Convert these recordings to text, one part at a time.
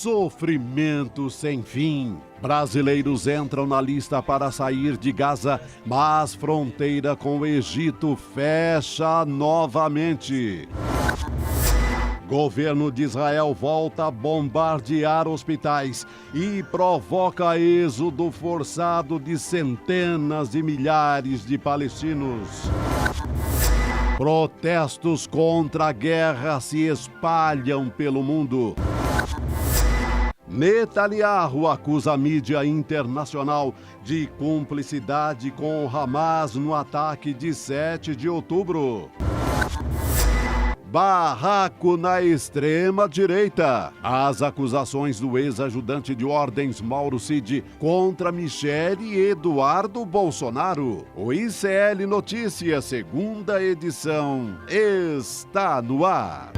Sofrimento sem fim. Brasileiros entram na lista para sair de Gaza, mas fronteira com o Egito fecha novamente. Governo de Israel volta a bombardear hospitais e provoca êxodo forçado de centenas de milhares de palestinos. Protestos contra a guerra se espalham pelo mundo. Netanyahu acusa a mídia internacional de cumplicidade com o Hamas no ataque de 7 de outubro. Barraco na extrema-direita. As acusações do ex-ajudante de ordens Mauro Cid contra Michele e Eduardo Bolsonaro. O ICL Notícias, segunda edição, está no ar.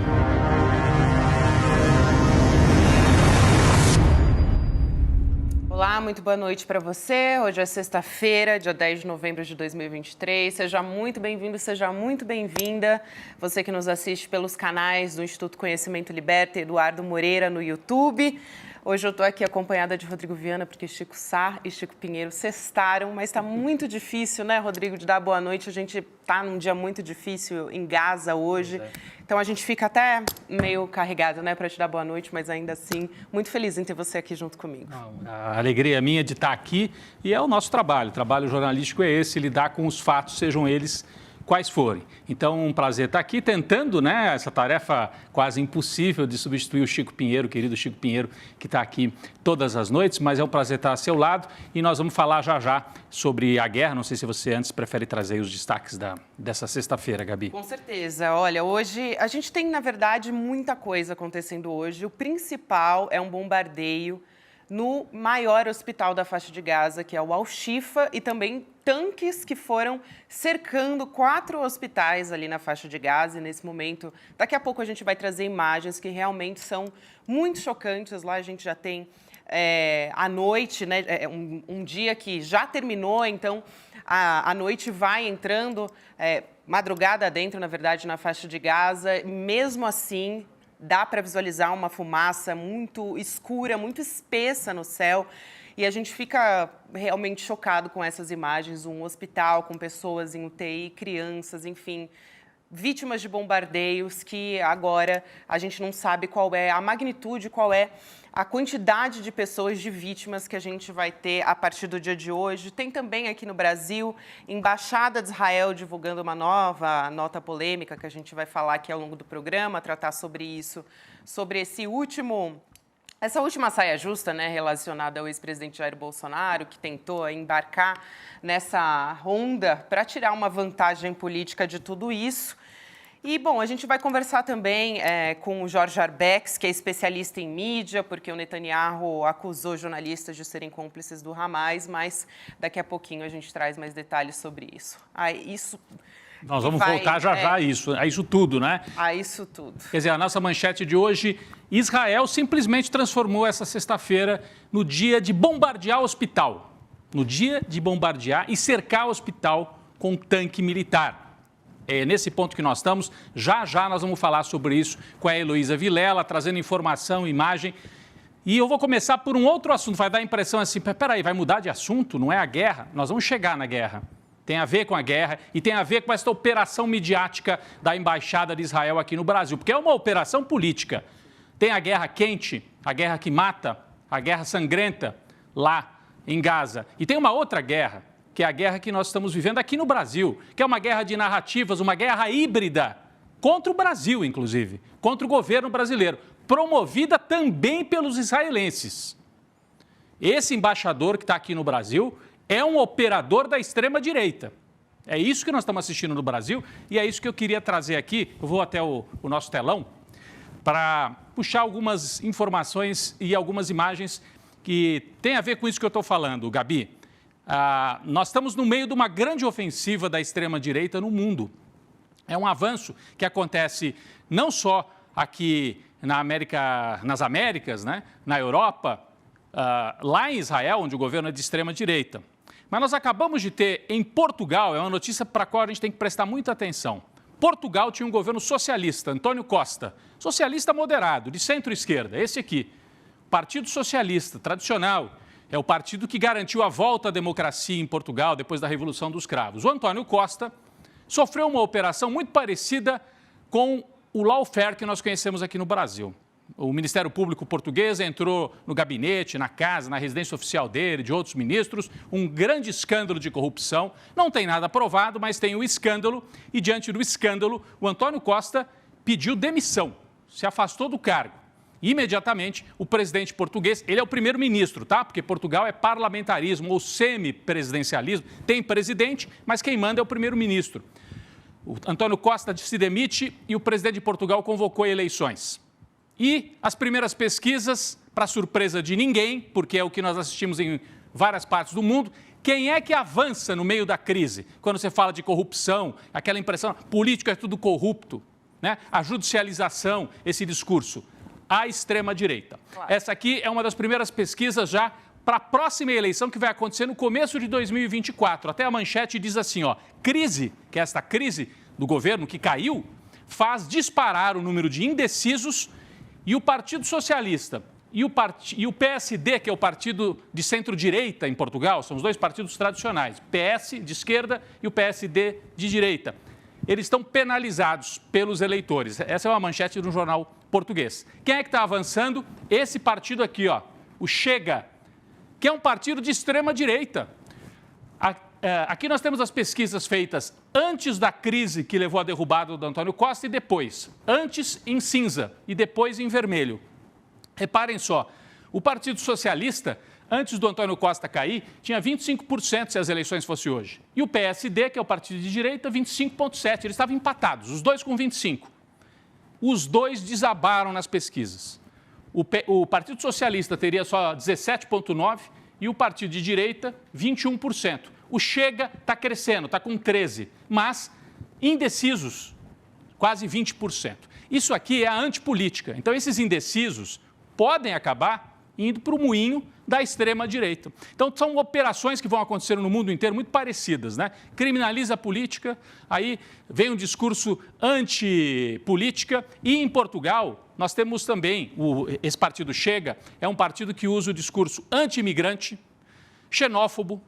Olá, muito boa noite para você. Hoje é sexta-feira, dia 10 de novembro de 2023. Seja muito bem-vindo, seja muito bem-vinda. Você que nos assiste pelos canais do Instituto Conhecimento Liberta, Eduardo Moreira no YouTube. Hoje eu estou aqui acompanhada de Rodrigo Viana, porque Chico Sá e Chico Pinheiro sextaram, mas está muito difícil, né, Rodrigo, de dar boa noite. A gente está num dia muito difícil em Gaza hoje. Então a gente fica até meio carregado, né, para te dar boa noite, mas ainda assim, muito feliz em ter você aqui junto comigo. A alegria minha de estar aqui e é o nosso trabalho. O trabalho jornalístico é esse, lidar com os fatos, sejam eles quais forem. Então, um prazer estar aqui tentando, né, essa tarefa quase impossível de substituir o Chico Pinheiro, o querido Chico Pinheiro, que está aqui todas as noites, mas é um prazer estar a seu lado e nós vamos falar já sobre a guerra. Não sei se você antes prefere trazer os destaques dessa sexta-feira, Gabi. Com certeza. Olha, hoje a gente tem, na verdade, muita coisa acontecendo hoje. O principal é um bombardeio no maior hospital da faixa de Gaza, que é o Al-Shifa, e também tanques que foram cercando 4 hospitais ali na faixa de Gaza. E nesse momento, daqui a pouco a gente vai trazer imagens que realmente são muito chocantes. Lá a gente já tem a noite, né, um dia que já terminou, então a noite vai entrando, madrugada dentro, na verdade, na faixa de Gaza. Mesmo assim, dá para visualizar uma fumaça muito escura, muito espessa no céu. E a gente fica realmente chocado com essas imagens. Um hospital com pessoas em UTI, crianças, enfim, vítimas de bombardeios que agora a gente não sabe qual é a magnitude, qual é a quantidade de pessoas, de vítimas que a gente vai ter a partir do dia de hoje. Tem também aqui no Brasil, Embaixada de Israel divulgando uma nova nota polêmica que a gente vai falar aqui ao longo do programa, tratar sobre isso, sobre essa última saia justa, né, relacionada ao ex-presidente Jair Bolsonaro, que tentou embarcar nessa onda para tirar uma vantagem política de tudo isso. E, bom, a gente vai conversar também com o Jorge Arbex, que é especialista em mídia, porque o Netanyahu acusou jornalistas de serem cúmplices do Hamas, mas daqui a pouquinho a gente traz mais detalhes sobre isso. Nós vamos voltar já a isso tudo, né? A isso tudo. Quer dizer, a nossa manchete de hoje, Israel simplesmente transformou essa sexta-feira no dia de bombardear o hospital. No dia de bombardear e cercar o hospital com tanque militar. É nesse ponto que nós estamos. Já nós vamos falar sobre isso com a Heloísa Vilela, trazendo informação, imagem. E eu vou começar por um outro assunto. Vai dar a impressão assim, peraí, vai mudar de assunto? Não é a guerra? Nós vamos chegar na guerra. Tem a ver com a guerra e tem a ver com esta operação midiática da Embaixada de Israel aqui no Brasil, porque é uma operação política. Tem a guerra quente, a guerra que mata, a guerra sangrenta lá em Gaza. E tem uma outra guerra, que é a guerra que nós estamos vivendo aqui no Brasil, que é uma guerra de narrativas, uma guerra híbrida, contra o Brasil, inclusive, contra o governo brasileiro, promovida também pelos israelenses. Esse embaixador que está aqui no Brasil é um operador da extrema-direita. É isso que nós estamos assistindo no Brasil e é isso que eu queria trazer aqui. Eu vou até o nosso telão para puxar algumas informações e algumas imagens que têm a ver com isso que eu estou falando, Gabi. Nós estamos no meio de uma grande ofensiva da extrema-direita no mundo. É um avanço que acontece não só aqui nas Américas, né, na Europa, lá em Israel, onde o governo é de extrema-direita. Mas nós acabamos de ter em Portugal, é uma notícia para a qual a gente tem que prestar muita atenção. Portugal tinha um governo socialista, António Costa, socialista moderado, de centro-esquerda, esse aqui. Partido Socialista, tradicional, é o partido que garantiu a volta à democracia em Portugal depois da Revolução dos Cravos. O António Costa sofreu uma operação muito parecida com o lawfare que nós conhecemos aqui no Brasil. O Ministério Público português entrou no gabinete, na casa, na residência oficial dele, de outros ministros, um grande escândalo de corrupção. Não tem nada provado, mas tem o escândalo e, diante do escândalo, o António Costa pediu demissão, se afastou do cargo. Imediatamente, o presidente português, ele é o primeiro-ministro, tá? Porque Portugal é parlamentarismo ou semipresidencialismo, tem presidente, mas quem manda é o primeiro-ministro. O António Costa se demite e o presidente de Portugal convocou eleições. E as primeiras pesquisas, para surpresa de ninguém, porque é o que nós assistimos em várias partes do mundo, quem é que avança no meio da crise? Quando você fala de corrupção, aquela impressão, político é tudo corrupto, né? A judicialização, esse discurso. A extrema-direita. Claro. Essa aqui é uma das primeiras pesquisas já para a próxima eleição que vai acontecer no começo de 2024. Até a manchete diz assim, ó, crise, que é esta crise do governo que caiu, faz disparar o número de indecisos e o Partido Socialista e o PSD, que é o partido de centro-direita em Portugal, são os dois partidos tradicionais, PS de esquerda e o PSD de direita. Eles estão penalizados pelos eleitores. Essa é uma manchete de um jornal português. Quem é que está avançando? Esse partido aqui, ó, o Chega, que é um partido de extrema-direita. Aqui nós temos as pesquisas feitas antes da crise que levou à derrubada do António Costa e depois. Antes em cinza e depois em vermelho. Reparem só, o Partido Socialista, antes do António Costa cair, tinha 25% se as eleições fossem hoje. E o PSD, que é o partido de direita, 25,7%. Eles estavam empatados, os dois com 25%. Os dois desabaram nas pesquisas. O Partido Socialista teria só 17,9% e o partido de direita, 21%. O Chega está crescendo, está com 13%, mas indecisos, quase 20%. Isso aqui é a antipolítica. Então, esses indecisos podem acabar indo para o moinho da extrema-direita. Então, são operações que vão acontecer no mundo inteiro muito parecidas, né? Criminaliza a política, aí vem um discurso antipolítica e em Portugal nós temos também, esse partido Chega, é um partido que usa o discurso anti-imigrante, xenófobo,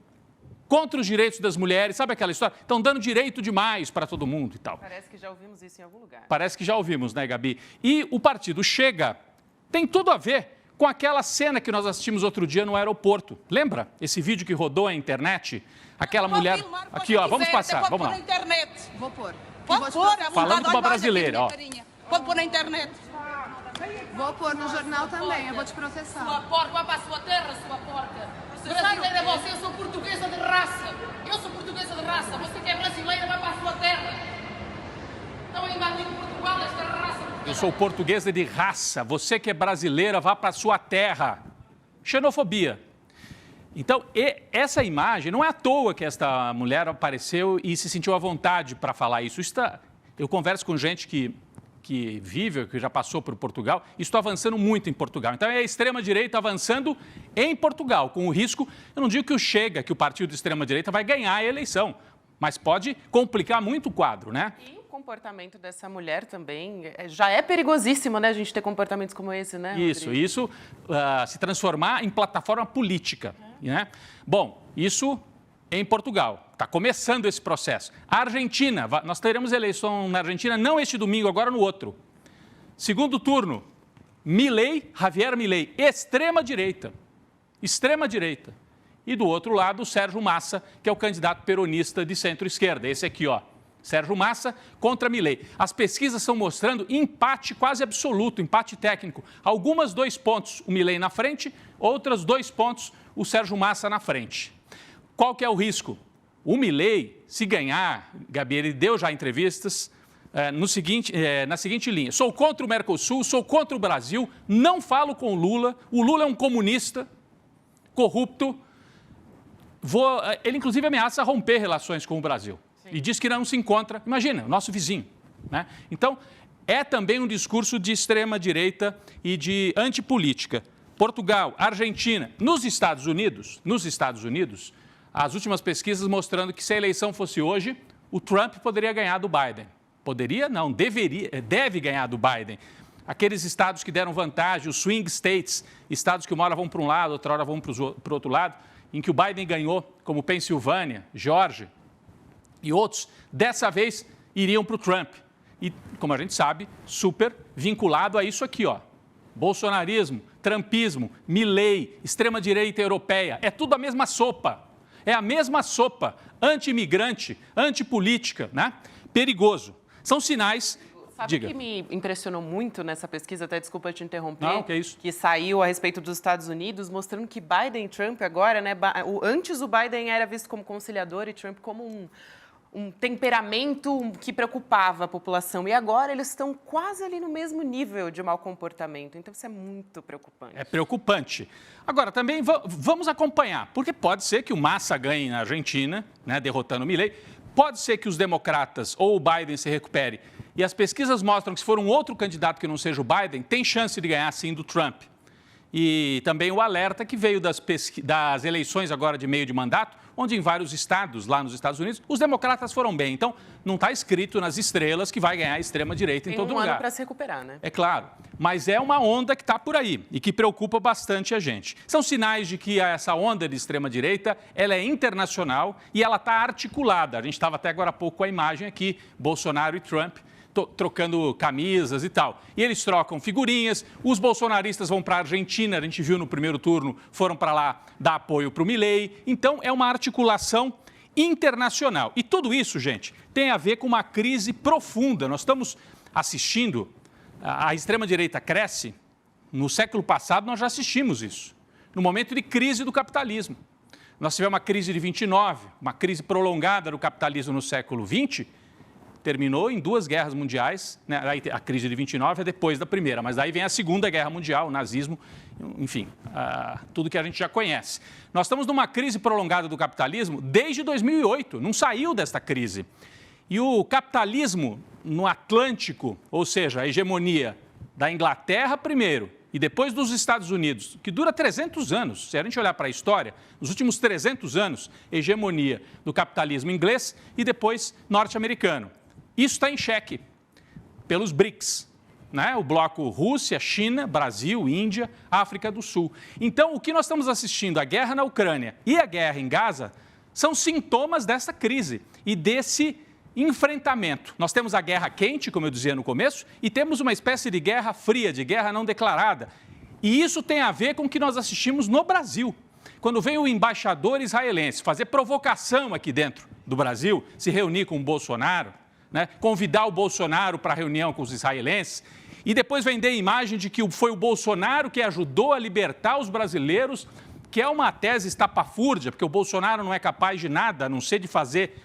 contra os direitos das mulheres, sabe aquela história? Estão dando direito demais para todo mundo e tal. Parece que já ouvimos isso em algum lugar. Parece que já ouvimos, né, Gabi? E o partido Chega tem tudo a ver com aquela cena que nós assistimos outro dia no aeroporto. Lembra esse vídeo que rodou na internet? Aquela mulher... Filmar, aqui, ó, vamos passar, vamos lá. Na internet. Vou pôr. Pode pôr, falando com uma brasileira, ó. Pode pôr na internet. Vou pôr no jornal também, eu vou te processar. Sua porca, vai para a sua terra, sua porca. Se já entende você, eu sou portuguesa de raça. Eu sou portuguesa de raça. Você que é brasileira, vai para a sua terra. Estão a invadir Portugal, esta raça. Eu sou portuguesa de raça. Você que é brasileira, vá para a sua terra. Xenofobia. Então, essa imagem, não é à toa que esta mulher apareceu e se sentiu à vontade para falar isso. Eu converso com gente que vive, que já passou por Portugal, e estou avançando muito em Portugal. Então, é a extrema-direita avançando em Portugal, com o risco, eu não digo que o Chega, que o partido de extrema-direita vai ganhar a eleição, mas pode complicar muito o quadro, né? E o comportamento dessa mulher também já é perigosíssimo, né, a gente ter comportamentos como esse, né, Rodrigo? Isso se transformar em plataforma política, né? Bom, isso em Portugal. Está começando esse processo. A Argentina, nós teremos eleição na Argentina, não este domingo, agora no outro. Segundo turno, Javier Milei, extrema-direita. Extrema-direita. E do outro lado, o Sérgio Massa, que é o candidato peronista de centro-esquerda. Esse aqui, ó. Sérgio Massa contra Milei. As pesquisas estão mostrando empate quase absoluto, empate técnico. Algumas 2 pontos o Milei na frente, outras 2 pontos o Sérgio Massa na frente. Qual que é o risco? O Milei, se ganhar, Gabi, ele deu já entrevistas na seguinte linha. Sou contra o Mercosul, sou contra o Brasil, não falo com o Lula é um comunista, corrupto. Ele, inclusive, ameaça romper relações com o Brasil. Sim. E diz que não se encontra, imagina, o nosso vizinho, né? Então, é também um discurso de extrema-direita e de antipolítica. Portugal, Argentina, nos Estados Unidos, as últimas pesquisas mostrando que se a eleição fosse hoje, o Trump poderia ganhar do Biden. Poderia? Não, deve ganhar do Biden. aqueles estados que deram vantagem, os swing states, estados que uma hora vão para um lado, outra hora vão para o outro lado, em que o Biden ganhou, como Pensilvânia, Geórgia e outros, dessa vez iriam para o Trump. E, como a gente sabe, super vinculado a isso aqui, ó. Bolsonarismo, trumpismo, Milley, extrema-direita europeia, é tudo a mesma sopa. É a mesma sopa, anti-imigrante, antipolítica, né? Perigoso. São sinais... Sabe o que me impressionou muito nessa pesquisa, até desculpa te interromper, Não, que é isso? Que saiu a respeito dos Estados Unidos, mostrando que Biden e Trump agora, né, antes o Biden era visto como conciliador e Trump como um temperamento que preocupava a população. E agora eles estão quase ali no mesmo nível de mau comportamento. Então isso é muito preocupante. É preocupante. Agora, também vamos acompanhar, porque pode ser que o Massa ganhe na Argentina, né, derrotando o Milley, pode ser que os democratas ou o Biden se recupere. E as pesquisas mostram que se for um outro candidato que não seja o Biden, tem chance de ganhar sim do Trump. E também o alerta que veio das eleições agora de meio de mandato, onde em vários estados, lá nos Estados Unidos, os democratas foram bem. Então, não está escrito nas estrelas que vai ganhar a extrema-direita em todo lugar. Tem um ano para se recuperar, né? É claro, mas é uma onda que está por aí e que preocupa bastante a gente. São sinais de que essa onda de extrema-direita, ela é internacional e ela está articulada. A gente estava até agora há pouco com a imagem aqui, Bolsonaro e Trump, trocando camisas e tal. E eles trocam figurinhas, os bolsonaristas vão para a Argentina, a gente viu no primeiro turno, foram para lá dar apoio para o Milley. Então, é uma articulação internacional. E tudo isso, gente, tem a ver com uma crise profunda. Nós estamos assistindo, a extrema-direita cresce. No século passado, nós já assistimos isso, no momento de crise do capitalismo. Nós tivemos uma crise de 29, uma crise prolongada do capitalismo no século XX, terminou em 2 guerras mundiais, né? A crise de 29 é depois da primeira, mas daí vem a Segunda Guerra Mundial, o nazismo, enfim, tudo que a gente já conhece. Nós estamos numa crise prolongada do capitalismo desde 2008, não saiu desta crise. E o capitalismo no Atlântico, ou seja, a hegemonia da Inglaterra primeiro e depois dos Estados Unidos, que dura 300 anos, se a gente olhar para a história, nos últimos 300 anos, hegemonia do capitalismo inglês e depois norte-americano. Isso está em xeque pelos BRICS, né? O bloco Rússia, China, Brasil, Índia, África do Sul. Então, o que nós estamos assistindo, a guerra na Ucrânia e a guerra em Gaza, são sintomas dessa crise e desse enfrentamento. Nós temos a guerra quente, como eu dizia no começo, e temos uma espécie de guerra fria, de guerra não declarada. E isso tem a ver com o que nós assistimos no Brasil. Quando veio o embaixador israelense fazer provocação aqui dentro do Brasil, se reunir com o Bolsonaro, né, convidar o Bolsonaro para a reunião com os israelenses, e depois vender a imagem de que foi o Bolsonaro que ajudou a libertar os brasileiros, que é uma tese estapafúrdia, porque o Bolsonaro não é capaz de nada, a não ser de fazer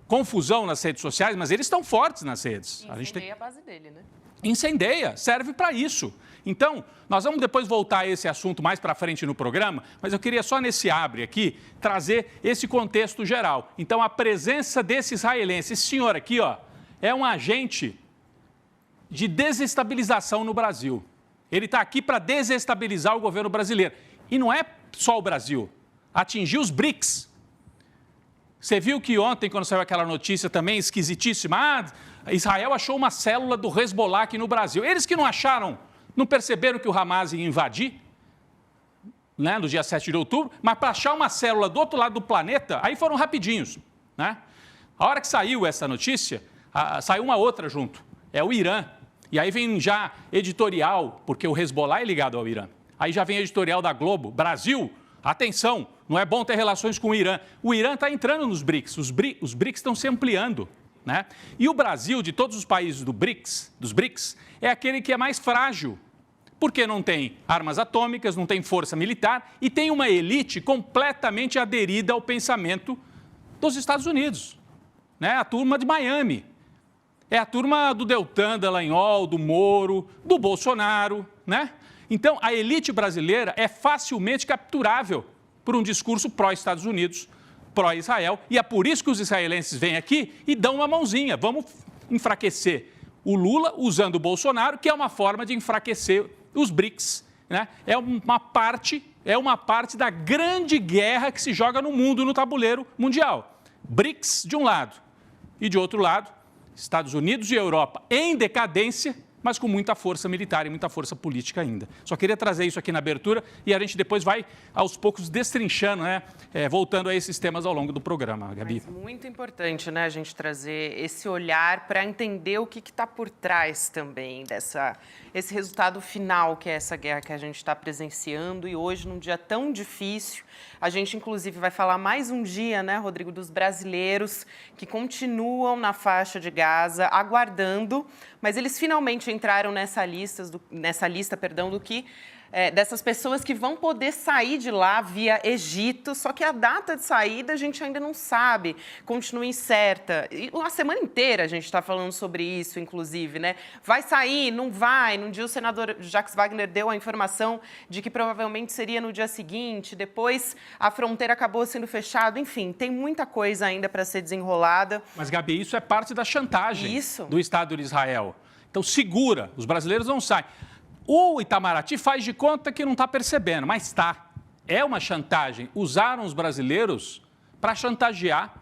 confusão nas redes sociais, mas eles estão fortes nas redes. Incendeia a base dele, né? Incendeia, serve para isso. Então, nós vamos depois voltar a esse assunto mais para frente no programa, mas eu queria só nesse abre aqui trazer esse contexto geral. Então, a presença desse israelense, esse senhor aqui, ó, é um agente de desestabilização no Brasil. Ele está aqui para desestabilizar o governo brasileiro. E não é só o Brasil, atingiu os BRICS. Você viu que ontem, quando saiu aquela notícia também esquisitíssima, Israel achou uma célula do Hezbollah aqui no Brasil. Eles que não acharam, não perceberam que o Hamas ia invadir, né, no dia 7 de outubro, mas para achar uma célula do outro lado do planeta, aí foram rapidinhos, né? A hora que saiu essa notícia, saiu uma outra junto, é o Irã. E aí vem já editorial, porque o Hezbollah é ligado ao Irã. Aí já vem editorial da Globo, Brasil, atenção, não é bom ter relações com o Irã. O Irã está entrando nos BRICS, os BRICS estão se ampliando, né? E o Brasil, de todos os países dos BRICS, é aquele que é mais frágil, porque não tem armas atômicas, não tem força militar e tem uma elite completamente aderida ao pensamento dos Estados Unidos, né? A turma de Miami, é a turma do Deltan, Dallagnol, do Moro, do Bolsonaro, né? Então, a elite brasileira é facilmente capturável por um discurso pró-Estados Unidos, pró-Israel, e é por isso que os israelenses vêm aqui e dão uma mãozinha. Vamos enfraquecer o Lula usando o Bolsonaro, que é uma forma de enfraquecer os BRICS, né? É uma parte da grande guerra que se joga no mundo, no tabuleiro mundial. BRICS de um lado e de outro lado, Estados Unidos e Europa em decadência, mas com muita força militar e muita força política ainda. Só queria trazer isso aqui na abertura e a gente depois vai, aos poucos, destrinchando, né? Voltando a esses temas ao longo do programa, Gabi. Mas muito importante, né, a gente trazer esse olhar para entender o que está por trás também esse resultado final que é essa guerra que a gente está presenciando e hoje, num dia tão difícil, a gente, inclusive, vai falar mais um dia, né, Rodrigo, dos brasileiros que continuam na faixa de Gaza, aguardando, mas eles finalmente entraram nessa lista do que dessas pessoas que vão poder sair de lá via Egito, só que a data de saída a gente ainda não sabe, continua incerta. E a semana inteira a gente está falando sobre isso, inclusive, né? Vai sair, não vai? Num dia o senador Jacques Wagner deu a informação de que provavelmente seria no dia seguinte, depois a fronteira acabou sendo fechada, enfim, tem muita coisa ainda para ser desenrolada. Mas, Gabi, isso é parte da chantagem do Estado de Israel. Então, segura, os brasileiros não saem. O Itamaraty faz de conta que não está percebendo, mas está. É uma chantagem. Usaram os brasileiros para chantagear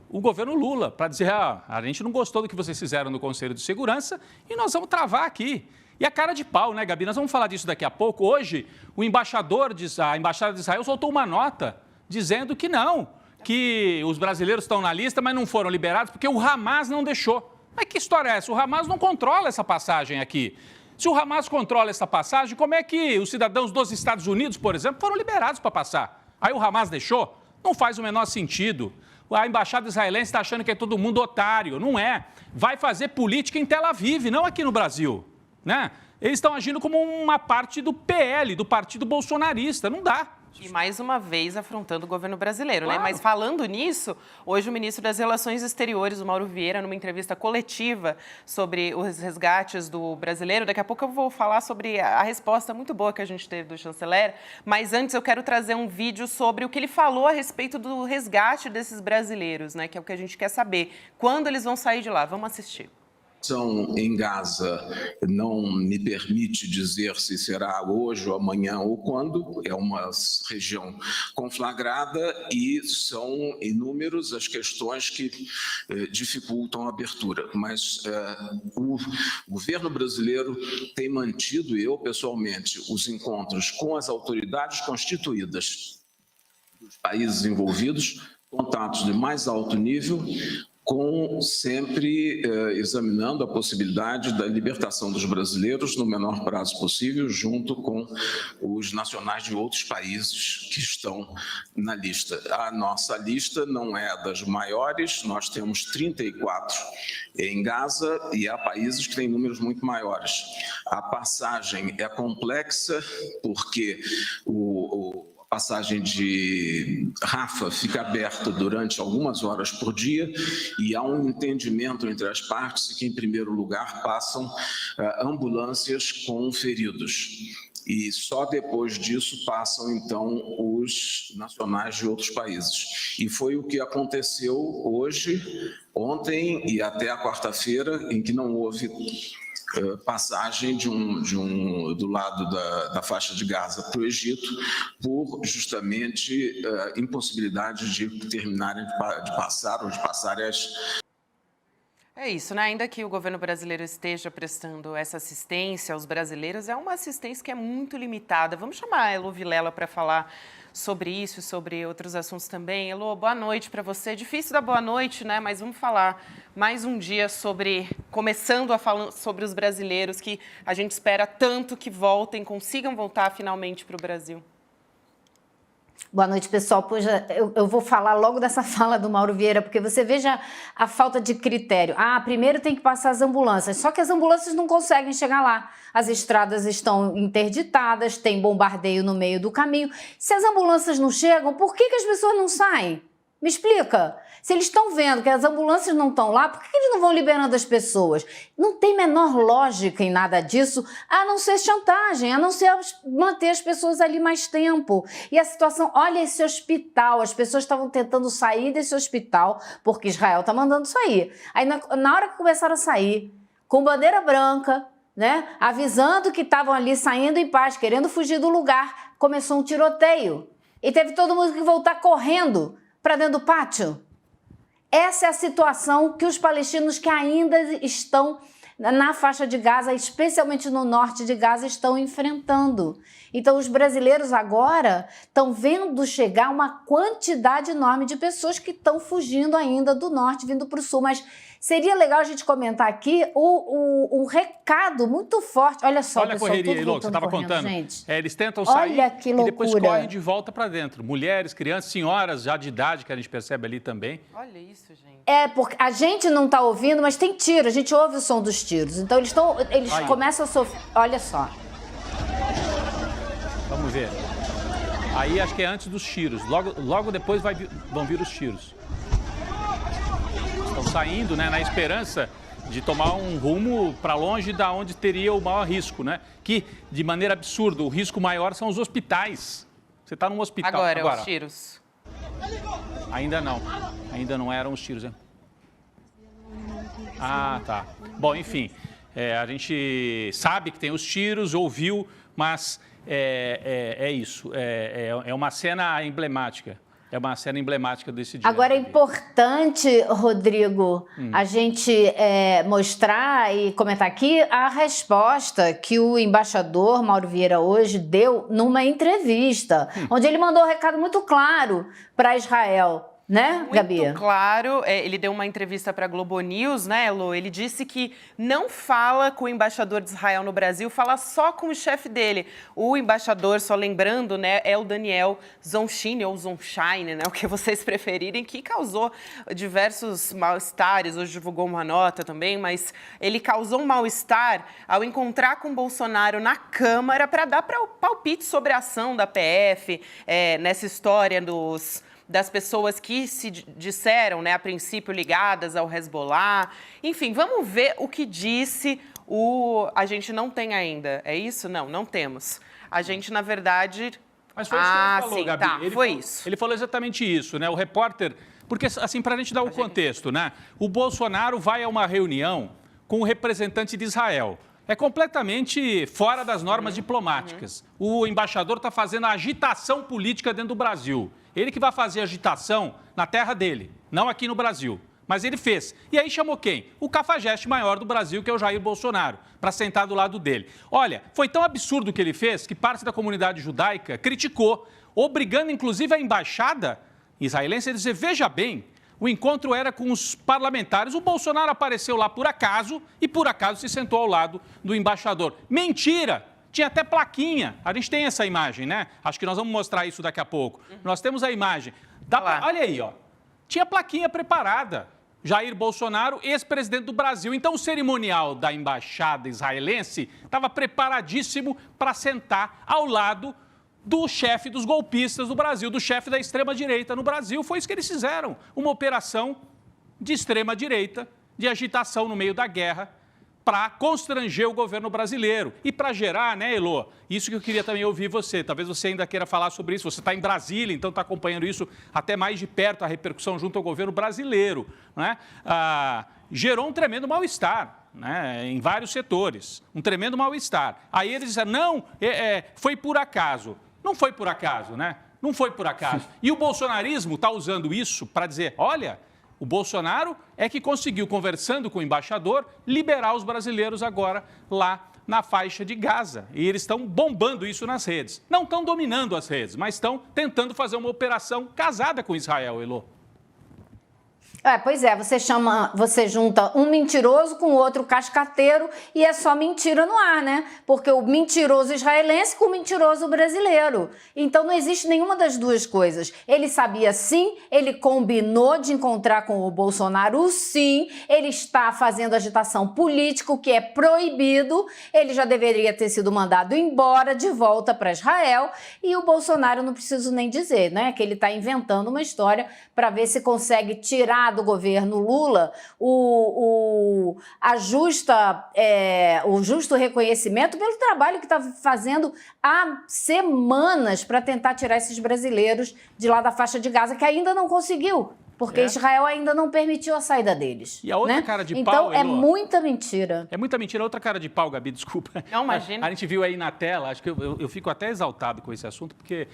o governo Lula, para dizer, a gente não gostou do que vocês fizeram no Conselho de Segurança e nós vamos travar aqui. E a cara de pau, né, Gabi? Nós vamos falar disso daqui a pouco. Hoje, a Embaixada de Israel soltou uma nota dizendo que não, que os brasileiros estão na lista, mas não foram liberados porque o Hamas não deixou. Mas que história é essa? O Hamas não controla essa passagem aqui. Se o Hamas controla essa passagem, como é que os cidadãos dos Estados Unidos, por exemplo, foram liberados para passar? Aí o Hamas deixou? Não faz o menor sentido. A embaixada israelense está achando que é todo mundo otário. Não é. Vai fazer política em Tel Aviv, não aqui no Brasil, né? Eles estão agindo como uma parte do PL, do partido bolsonarista. Não dá. E mais uma vez afrontando o governo brasileiro, Claro. né? Mas falando nisso, hoje o ministro das Relações Exteriores, o Mauro Vieira, numa entrevista coletiva sobre os resgates do brasileiro, daqui a pouco eu vou falar sobre a resposta muito boa que a gente teve do chanceler, mas antes eu quero trazer um vídeo sobre o que ele falou a respeito do resgate desses brasileiros, né? Que é o que a gente quer saber. Quando eles vão sair de lá? Vamos assistir. Em Gaza não me permite dizer se será hoje ou amanhã ou quando, é uma região conflagrada e são inúmeras as questões que dificultam a abertura, mas o governo brasileiro tem mantido, eu pessoalmente, os encontros com as autoridades constituídas dos países envolvidos, contatos de mais alto nível, sempre examinando a possibilidade da libertação dos brasileiros no menor prazo possível, junto com os nacionais de outros países que estão na lista. A nossa lista não é das maiores, nós temos 34 em Gaza e há países que têm números muito maiores. A passagem é complexa porque a passagem de Rafah fica aberta durante algumas horas por dia e há um entendimento entre as partes que, em primeiro lugar, passam ambulâncias com feridos. E só depois disso passam, então, os nacionais de outros países. E foi o que aconteceu hoje, ontem e até a quarta-feira, em que não houve passagem do lado da faixa de Gaza para o Egito, por justamente impossibilidade de terminarem de passar ou de passarem as... É isso, né? Ainda que o governo brasileiro esteja prestando essa assistência aos brasileiros, é uma assistência que é muito limitada. Vamos chamar a Elo Vilela para falar sobre isso e sobre outros assuntos também. Elo, boa noite para você. Difícil dar boa noite, né? Mas vamos falar mais um dia começando a falar sobre os brasileiros que a gente espera tanto que consigam voltar finalmente para o Brasil. Boa noite, pessoal. Pois eu vou falar logo dessa fala do Mauro Vieira, porque você veja a falta de critério. Primeiro tem que passar as ambulâncias, só que as ambulâncias não conseguem chegar lá. As estradas estão interditadas, tem bombardeio no meio do caminho. Se as ambulâncias não chegam, por que as pessoas não saem? Me explica. Se eles estão vendo que as ambulâncias não estão lá, por que eles não vão liberando as pessoas? Não tem menor lógica em nada disso, a não ser chantagem, a não ser manter as pessoas ali mais tempo. E a situação, olha esse hospital, as pessoas estavam tentando sair desse hospital, porque Israel está mandando sair. Aí na hora que começaram a sair, com bandeira branca, né, avisando que estavam ali saindo em paz, querendo fugir do lugar, começou um tiroteio. E teve todo mundo que voltar correndo para dentro do pátio. Essa é a situação que os palestinos que ainda estão na faixa de Gaza, especialmente no norte de Gaza, estão enfrentando. Então, os brasileiros agora estão vendo chegar uma quantidade enorme de pessoas que estão fugindo ainda do norte, vindo para o sul. Mas seria legal a gente comentar aqui um recado muito forte. Olha só, olha pessoal, a correria, todo Elô, mundo que você estava correndo, contando. gente. Eles tentam sair Olha que e depois loucura. correm de volta para dentro. Mulheres, crianças, senhoras já de idade, que a gente percebe ali também. Olha isso, gente. Porque a gente não está ouvindo, mas tem tiro, a gente ouve o som dos tiros. Então eles começam a sofrer. Olha só. Vamos ver. Aí acho que é antes dos tiros. Logo depois vão vir os tiros. Estão saindo, né, na esperança de tomar um rumo para longe da onde teria o maior risco, né? Que, de maneira absurda, o risco maior são os hospitais. Você está num hospital. Agora, os tiros. Ainda não eram os tiros, hein? Ah, tá. Bom, enfim, a gente sabe que tem os tiros, ouviu, mas é isso. É uma cena emblemática. É uma cena emblemática desse dia. Agora é importante, Rodrigo, a gente mostrar e comentar aqui a resposta que o embaixador Mauro Vieira hoje deu numa entrevista, onde ele mandou um recado muito claro para Israel. Né, Gabi? Muito claro, ele deu uma entrevista para a Globo News, né, Elô? Ele disse que não fala com o embaixador de Israel no Brasil, fala só com o chefe dele. O embaixador, só lembrando, né, é o Daniel Zonshine, ou Zonshine, né, o que vocês preferirem, que causou diversos mal-estares, hoje divulgou uma nota também, mas ele causou um mal-estar ao encontrar com o Bolsonaro na Câmara para dar palpite sobre a ação da PF, nessa história das pessoas que se disseram, né, a princípio ligadas ao Hezbollah. Enfim, vamos ver o que disse a gente não tem ainda. É isso? Não temos. A gente, na verdade... Mas foi isso que ele falou, sim, Gabi. Tá, foi isso. Ele falou exatamente isso, né? O repórter... Porque, assim, para a gente dar o contexto, né? O Bolsonaro vai a uma reunião com o representante de Israel. É completamente fora das normas diplomáticas. O embaixador está fazendo a agitação política dentro do Brasil. Ele que vai fazer agitação na terra dele, não aqui no Brasil. Mas ele fez. E aí chamou quem? O cafajeste maior do Brasil, que é o Jair Bolsonaro, para sentar do lado dele. Olha, foi tão absurdo o que ele fez que parte da comunidade judaica criticou, obrigando inclusive a embaixada israelense a dizer, veja bem, o encontro era com os parlamentares, o Bolsonaro apareceu lá por acaso e por acaso se sentou ao lado do embaixador. Mentira! Tinha até plaquinha. A gente tem essa imagem, né? Acho que nós vamos mostrar isso daqui a pouco. Nós temos a imagem. Olha aí, ó. Tinha plaquinha preparada. Jair Bolsonaro, ex-presidente do Brasil. Então, o cerimonial da embaixada israelense estava preparadíssimo para sentar ao lado do chefe dos golpistas do Brasil, do chefe da extrema-direita no Brasil. Foi isso que eles fizeram. Uma operação de extrema-direita, de agitação no meio da guerra, para constranger o governo brasileiro e para gerar, né, Elô? Isso que eu queria também ouvir você. Talvez você ainda queira falar sobre isso. Você está em Brasília, então está acompanhando isso até mais de perto, a repercussão junto ao governo brasileiro, né? Gerou um tremendo mal-estar, né, em vários setores. Um tremendo mal-estar. Aí eles disseram, não, foi por acaso. Não foi por acaso, né? Não foi por acaso. E o bolsonarismo está usando isso para dizer, olha... O Bolsonaro é que conseguiu, conversando com o embaixador, liberar os brasileiros agora lá na faixa de Gaza. E eles estão bombando isso nas redes. Não estão dominando as redes, mas estão tentando fazer uma operação casada com Israel, Elô. Pois é, você junta um mentiroso com outro cascateiro e é só mentira no ar, né? Porque o mentiroso israelense com o mentiroso brasileiro. Então não existe nenhuma das duas coisas. Ele sabia sim, ele combinou de encontrar com o Bolsonaro sim, ele está fazendo agitação política, o que é proibido, ele já deveria ter sido mandado embora de volta para Israel e o Bolsonaro não preciso nem dizer, né? Que ele está inventando uma história para ver se consegue tirar do governo Lula o justo reconhecimento pelo trabalho que está fazendo há semanas para tentar tirar esses brasileiros de lá da faixa de Gaza, que ainda não conseguiu, porque Israel ainda não permitiu a saída deles. E a outra cara de pau, então, é muita mentira. É muita mentira. Outra cara de pau, Gabi, desculpa. Não, imagina. A gente viu aí na tela, acho que eu fico até exaltado com esse assunto, porque,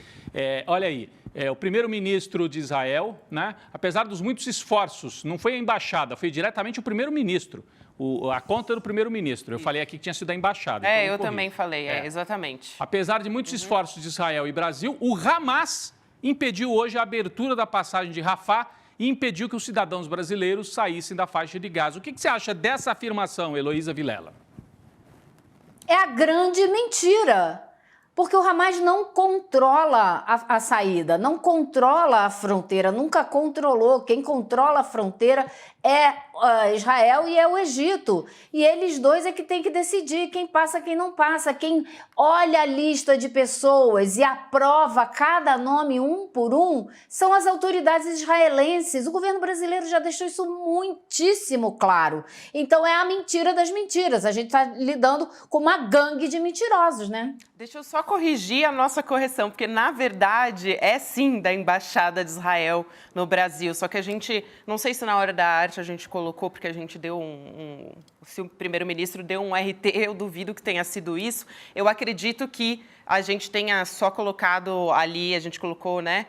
olha aí, o primeiro-ministro de Israel, né, apesar dos muitos esforços, não foi a embaixada, foi diretamente o primeiro-ministro. a conta do primeiro-ministro. Eu falei aqui que tinha sido a embaixada. É, então eu também falei, exatamente. Apesar de muitos esforços de Israel e Brasil, o Hamas impediu hoje a abertura da passagem de Rafah e impediu que os cidadãos brasileiros saíssem da faixa de Gaza. O que você acha dessa afirmação, Heloísa Vilela? É a grande mentira. Porque o Hamas não controla a saída, não controla a fronteira, nunca controlou. Quem controla a fronteira é Israel e é o Egito. E eles dois é que tem que decidir quem passa, quem não passa. Quem olha a lista de pessoas e aprova cada nome um por um são as autoridades israelenses. O governo brasileiro já deixou isso muitíssimo claro. Então é a mentira das mentiras. A gente está lidando com uma gangue de mentirosos, né? Deixa eu só corrigir a nossa correção, porque, na verdade, é sim da Embaixada de Israel no Brasil. Só que a gente, não sei se na hora da arte a gente colocou, porque a gente deu se o primeiro-ministro deu um RT, eu duvido que tenha sido isso. Eu acredito que a gente tenha só colocado ali, a gente colocou, né,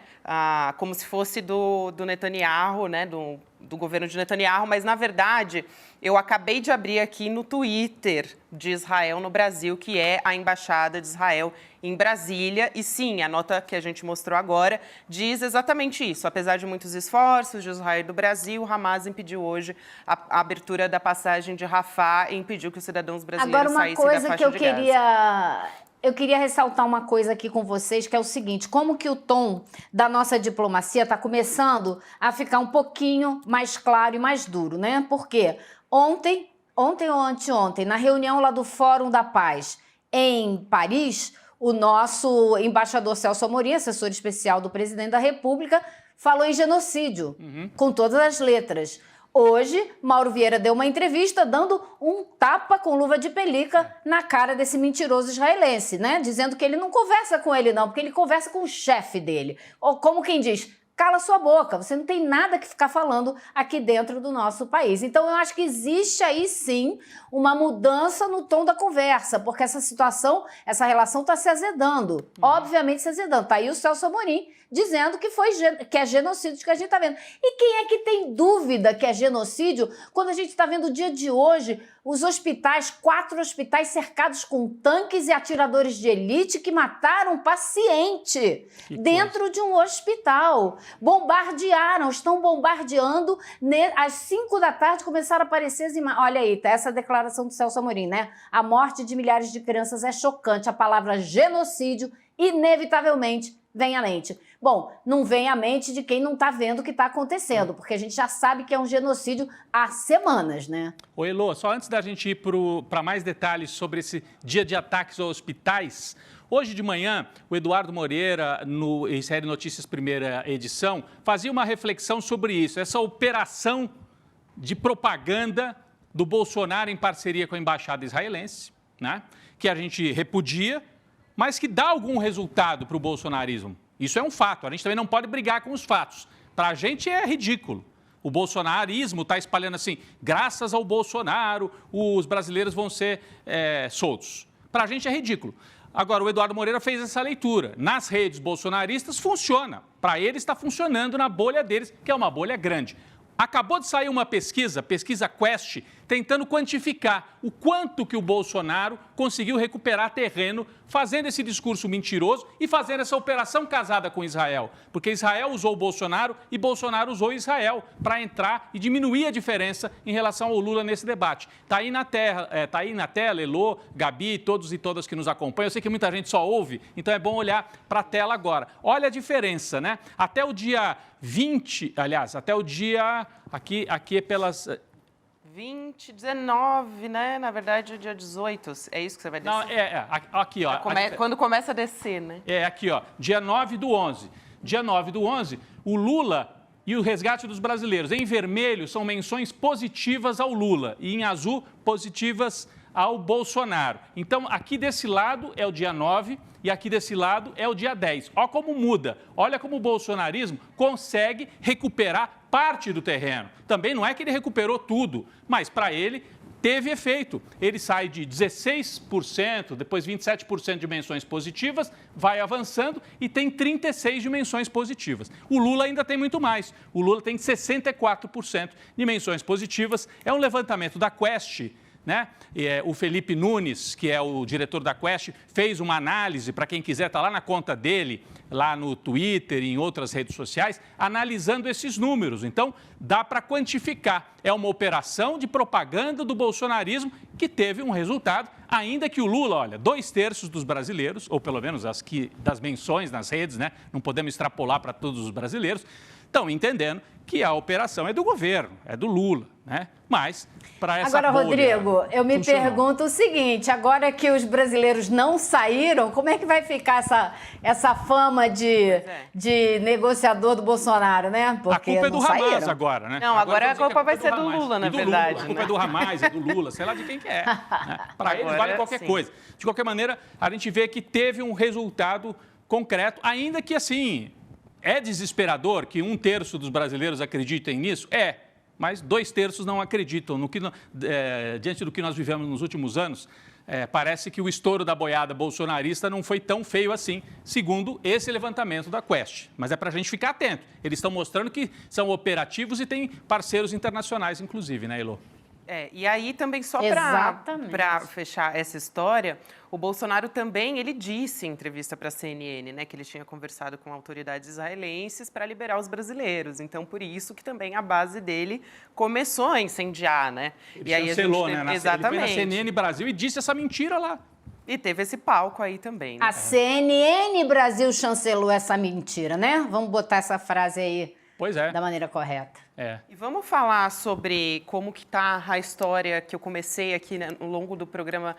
como se fosse do Netanyahu, né, do governo de Netanyahu, mas, na verdade, eu acabei de abrir aqui no Twitter de Israel no Brasil, que é a Embaixada de Israel em Brasília. E sim, a nota que a gente mostrou agora diz exatamente isso. Apesar de muitos esforços de Israel e do Brasil, o Hamas impediu hoje a abertura da passagem de Rafah e impediu que os cidadãos brasileiros saíssem da faixa de Gaza. Eu queria ressaltar uma coisa aqui com vocês, que é o seguinte: como que o tom da nossa diplomacia está começando a ficar um pouquinho mais claro e mais duro, né? Porque ontem ou anteontem, na reunião lá do Fórum da Paz em Paris, o nosso embaixador Celso Amorim, assessor especial do presidente da República, falou em genocídio, com todas as letras. Hoje, Mauro Vieira deu uma entrevista dando um tapa com luva de pelica na cara desse mentiroso israelense, né? Dizendo que ele não conversa com ele não, porque ele conversa com o chefe dele. Ou como quem diz, cala sua boca, você não tem nada que ficar falando aqui dentro do nosso país. Então, eu acho que existe aí sim uma mudança no tom da conversa, porque essa situação, essa relação está se azedando, obviamente se azedando. Tá aí o Celso Amorim dizendo que é genocídio que a gente está vendo. E quem é que tem dúvida que é genocídio quando a gente está vendo o dia de hoje os hospitais, 4 hospitais cercados com tanques e atiradores de elite que mataram um paciente dentro de um hospital. Estão bombardeando. Às 5 da tarde começaram a aparecer as imagens. Olha aí, tá essa declaração do Celso Amorim, né? A morte de milhares de crianças é chocante. A palavra genocídio, inevitavelmente, vem à mente. Bom, não vem à mente de quem não está vendo o que está acontecendo, porque a gente já sabe que é um genocídio há semanas, né? Ô Elô, só antes da gente ir para mais detalhes sobre esse dia de ataques aos hospitais, hoje de manhã, o Eduardo Moreira, no Israel Notícias Primeira Edição, fazia uma reflexão sobre isso, essa operação de propaganda do Bolsonaro em parceria com a Embaixada Israelense, né? Que a gente repudia, mas que dá algum resultado para o bolsonarismo. Isso é um fato, a gente também não pode brigar com os fatos. Para a gente é ridículo. O bolsonarismo está espalhando assim, graças ao Bolsonaro, os brasileiros vão ser soltos. Para a gente é ridículo. Agora, o Eduardo Moreira fez essa leitura. Nas redes bolsonaristas funciona. Para eles está funcionando na bolha deles, que é uma bolha grande. Acabou de sair uma pesquisa Quest, tentando quantificar o quanto que o Bolsonaro conseguiu recuperar terreno fazendo esse discurso mentiroso e fazendo essa operação casada com Israel. Porque Israel usou o Bolsonaro e Bolsonaro usou Israel para entrar e diminuir a diferença em relação ao Lula nesse debate. Está aí na tela, Elô, Gabi, todos e todas que nos acompanham. Eu sei que muita gente só ouve, então é bom olhar para a tela agora. Olha a diferença, né? Até o dia 20, aliás, até o dia... Aqui é pelas... 19, né? Na verdade, dia 18. É isso que você vai descer? Não, aqui, ó. Quando começa a descer, né? Aqui, ó. Dia 9/11. Dia 9/11, o Lula e o resgate dos brasileiros. Em vermelho são menções positivas ao Lula e em azul positivas ao Bolsonaro. Então, aqui desse lado é o dia 9 e aqui desse lado é o dia 10. Olha como muda. Olha como o bolsonarismo consegue recuperar parte do terreno. Também não é que ele recuperou tudo, mas para ele teve efeito. Ele sai de 16%, depois 27% de dimensões positivas, vai avançando e tem 36 dimensões positivas. O Lula ainda tem muito mais. O Lula tem 64% de dimensões positivas. É um levantamento da Quest, né? O Felipe Nunes, que é o diretor da Quest, fez uma análise, para quem quiser, está lá na conta dele, lá no Twitter e em outras redes sociais, analisando esses números. Então, dá para quantificar. É uma operação de propaganda do bolsonarismo que teve um resultado, ainda que o Lula, olha, 2/3 dos brasileiros, ou pelo menos das menções nas redes, né? Não podemos extrapolar para todos os brasileiros, estão entendendo que a operação é do governo, é do Lula, né? Mas, para essa Agora, bolha, Rodrigo, eu me funcionou. pergunto o seguinte, agora que os brasileiros não saíram, como é que vai ficar essa fama de negociador do Bolsonaro, né? Porque a culpa é do não Hamas saíram. agora, né? Não, agora a culpa vai ser do Hamas. Lula, na E do verdade, Lula. A culpa né? é do Hamas, é do Lula, sei lá de quem que é. Né? Para eles Agora, vale qualquer sim. coisa. De qualquer maneira, a gente vê que teve um resultado concreto, ainda que assim, é desesperador que 1/3 dos brasileiros acreditem nisso? Mas 2/3 não acreditam. Diante do que nós vivemos nos últimos anos, parece que o estouro da boiada bolsonarista não foi tão feio assim, segundo esse levantamento da Quest. Mas é para a gente ficar atento. Eles estão mostrando que são operativos e têm parceiros internacionais, inclusive, né, Elô? E aí também só Exatamente. para fechar essa história, o Bolsonaro também, ele disse em entrevista para a CNN, né, que ele tinha conversado com autoridades israelenses para liberar os brasileiros. Então, por isso que também a base dele começou a incendiar, né? Ele chancelou, né? Exatamente. Ele foi na CNN Brasil e disse essa mentira lá. E teve esse palco aí também, né? A CNN Brasil chancelou essa mentira, né? Vamos botar essa frase aí Pois é. da maneira correta. E vamos falar sobre como que está a história que eu comecei aqui, né, no longo do programa.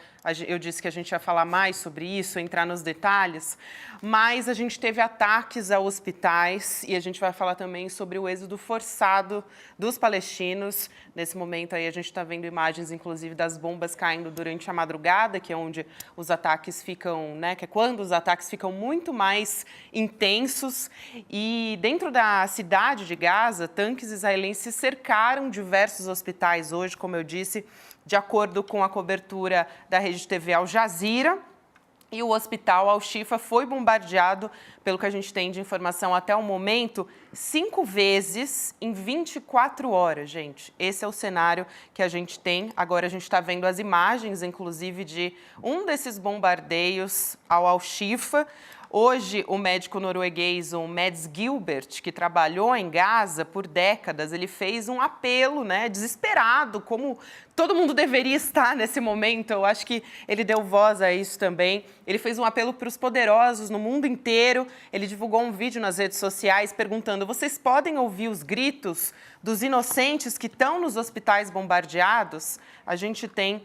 Eu disse que a gente ia falar mais sobre isso, entrar nos detalhes, mas a gente teve ataques a hospitais e a gente vai falar também sobre o êxodo forçado dos palestinos. Nesse momento aí a gente está vendo imagens, inclusive, das bombas caindo durante a madrugada, que é onde os ataques ficam, né, que é quando os ataques ficam muito mais intensos. E dentro da cidade de Gaza, tanques israelenses cercaram diversos hospitais hoje, como eu disse, de acordo com a cobertura da rede TV Al Jazeera. E o hospital Al-Shifa foi bombardeado, pelo que a gente tem de informação até o momento, 5 vezes em 24 horas, gente. Esse é o cenário que a gente tem. Agora a gente está vendo as imagens, inclusive, de um desses bombardeios ao Al-Shifa. Hoje, o médico norueguês, o Mads Gilbert, que trabalhou em Gaza por décadas, ele fez um apelo, né, desesperado, como todo mundo deveria estar nesse momento. Eu acho que ele deu voz a isso também. Ele fez um apelo para os poderosos no mundo inteiro. Ele divulgou um vídeo nas redes sociais perguntando: vocês podem ouvir os gritos dos inocentes que estão nos hospitais bombardeados? A gente tem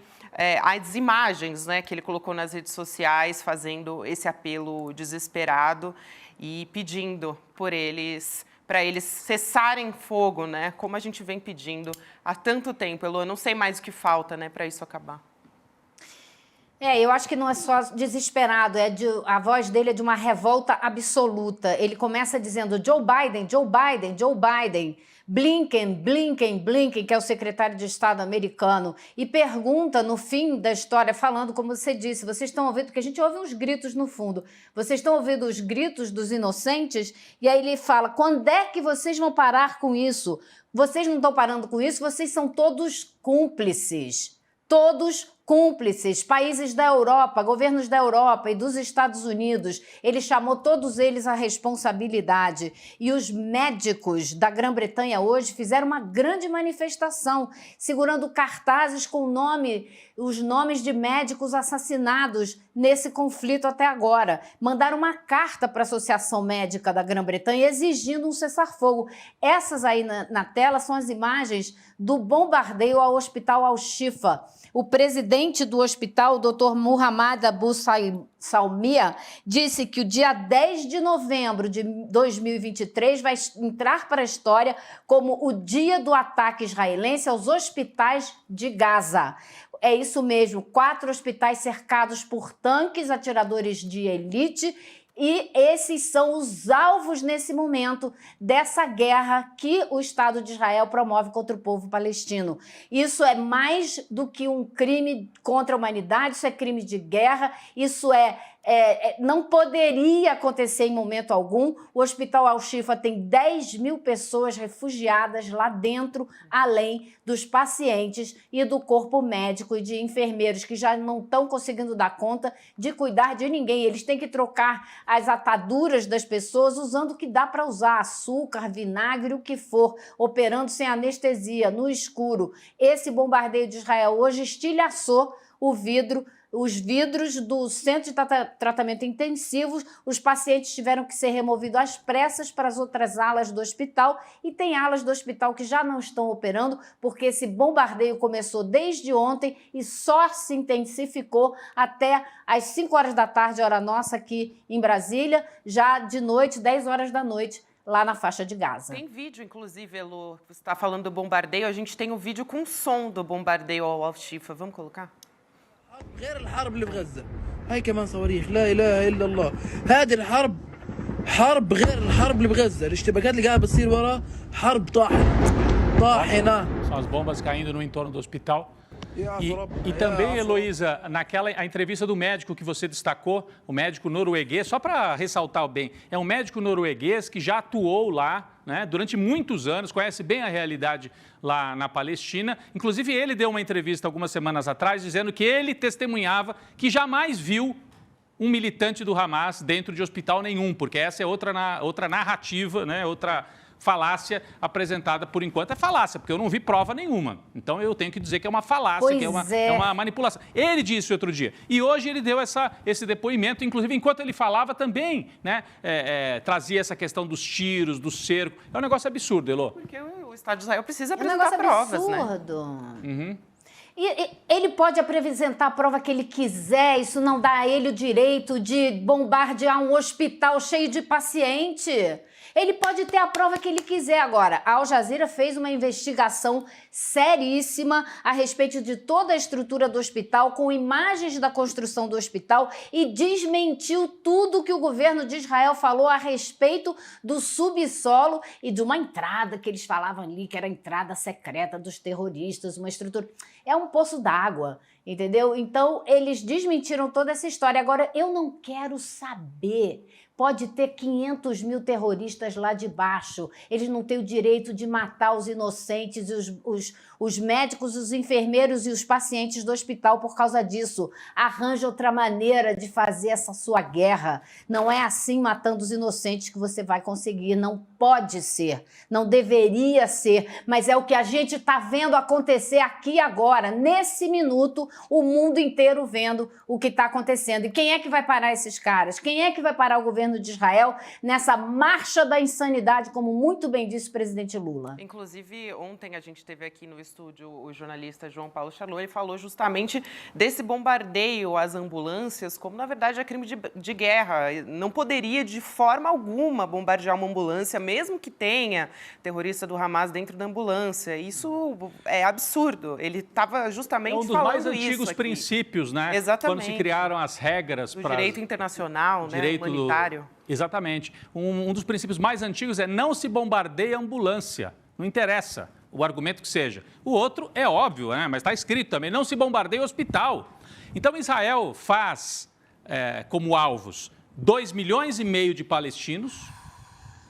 as imagens, né, que ele colocou nas redes sociais, fazendo esse apelo desesperado e pedindo por eles, para eles cessarem fogo, né, como a gente vem pedindo há tanto tempo. Elô, eu não sei mais o que falta, né, para isso acabar. Eu acho que não é só desesperado, a voz dele é de uma revolta absoluta. Ele começa dizendo Joe Biden, Joe Biden, Joe Biden, Blinken, Blinken, Blinken, que é o secretário de Estado americano, e pergunta no fim da história, falando, como você disse, vocês estão ouvindo, porque a gente ouve uns gritos no fundo, vocês estão ouvindo os gritos dos inocentes? E aí ele fala, quando é que vocês vão parar com isso? Vocês não estão parando com isso, vocês são todos cúmplices. Todos cúmplices, países da Europa, governos da Europa e dos Estados Unidos. Ele chamou todos eles à responsabilidade. E os médicos da Grã-Bretanha hoje fizeram uma grande manifestação, segurando cartazes com os nomes de médicos assassinados nesse conflito até agora. Mandaram uma carta para a Associação Médica da Grã-Bretanha exigindo um cessar-fogo. Essas aí na tela são as imagens do bombardeio ao Hospital Al-Shifa. O presidente do hospital, o Dr. Muhammad Abu Salmiya, disse que o dia 10 de novembro de 2023 vai entrar para a história como o dia do ataque israelense aos hospitais de Gaza. É isso mesmo, 4 hospitais cercados por tanques, atiradores de elite E esses são os alvos nesse momento dessa guerra que o Estado de Israel promove contra o povo palestino. Isso é mais do que um crime contra a humanidade, isso é crime de guerra, isso não poderia acontecer em momento algum. O Hospital Al-Shifa tem 10 mil pessoas refugiadas lá dentro, além dos pacientes e do corpo médico e de enfermeiros que já não estão conseguindo dar conta de cuidar de ninguém. Eles têm que trocar as ataduras das pessoas usando o que dá para usar, açúcar, vinagre, o que for, operando sem anestesia, no escuro. Esse bombardeio de Israel hoje estilhaçou os vidros do centro de tratamento intensivo. Os pacientes tiveram que ser removidos às pressas para as outras alas do hospital, e tem alas do hospital que já não estão operando porque esse bombardeio começou desde ontem e só se intensificou até às 5 horas da tarde, hora nossa aqui em Brasília, já de noite, 10 horas da noite, lá na faixa de Gaza. Tem vídeo, inclusive, Elo, você está falando do bombardeio, a gente tem um vídeo com som do bombardeio ao Al-Shifa. Vamos colocar? غير الحرب اللي بغزة هاي كمان صواريخ لا إله إلا الله هذه الحرب حرب غير الحرب اللي بغزة الاشتباكات اللي قاعدة بتصير ورا حرب طاحنة. São as bombas caindo no entorno do hospital. E também, Heloísa, a entrevista do médico que você destacou, o médico norueguês, só para ressaltar bem, é um médico norueguês que já atuou lá, né, durante muitos anos, conhece bem a realidade lá na Palestina. Inclusive, ele deu uma entrevista algumas semanas atrás dizendo que ele testemunhava que jamais viu um militante do Hamas dentro de hospital nenhum, porque essa é outra narrativa, né, outra falácia apresentada por enquanto. É falácia, porque eu não vi prova nenhuma. Então, eu tenho que dizer que é uma falácia, que é uma manipulação. Ele disse outro dia. E hoje ele deu esse depoimento, inclusive, enquanto ele falava também, né, trazia essa questão dos tiros, do cerco. É um negócio absurdo, Elô. Porque o Estado de Israel precisa apresentar provas, né? Absurdo. E ele pode apresentar a prova que ele quiser, isso não dá a ele o direito de bombardear um hospital cheio de paciente. Ele pode ter a prova que ele quiser. Agora, a Al Jazeera fez uma investigação seríssima a respeito de toda a estrutura do hospital, com imagens da construção do hospital, e desmentiu tudo que o governo de Israel falou a respeito do subsolo e de uma entrada que eles falavam ali, que era a entrada secreta dos terroristas, uma estrutura... É um poço d'água, entendeu? Então, eles desmentiram toda essa história. Agora, eu não quero saber... Pode ter 500 mil terroristas lá de baixo. Eles não têm o direito de matar os inocentes, os médicos, os enfermeiros e os pacientes do hospital por causa disso. Arranja outra maneira de fazer essa sua guerra. Não é assim, matando os inocentes, que você vai conseguir. Não pode ser. Não deveria ser. Mas é o que a gente está vendo acontecer aqui agora, nesse minuto, o mundo inteiro vendo o que está acontecendo. E quem é que vai parar esses caras? Quem é que vai parar o governo de Israel nessa marcha da insanidade, como muito bem disse o presidente Lula? Inclusive, ontem a gente teve aqui no estúdio o jornalista João Paulo Charlot, e falou justamente desse bombardeio às ambulâncias, como na verdade é crime de guerra. Não poderia de forma alguma bombardear uma ambulância, mesmo que tenha terrorista do Hamas dentro da ambulância. Isso é absurdo. Ele estava justamente falando isso. É um dos mais antigos princípios, né? Exatamente. Quando se criaram as regras do direito internacional, né? Humanitário. Exatamente. Um dos princípios mais antigos é não se bombardeia ambulância. Não interessa o argumento que seja. O outro é óbvio, né? Mas está escrito também, não se bombardeia hospital. Então, Israel faz como alvos 2,5 milhões de palestinos,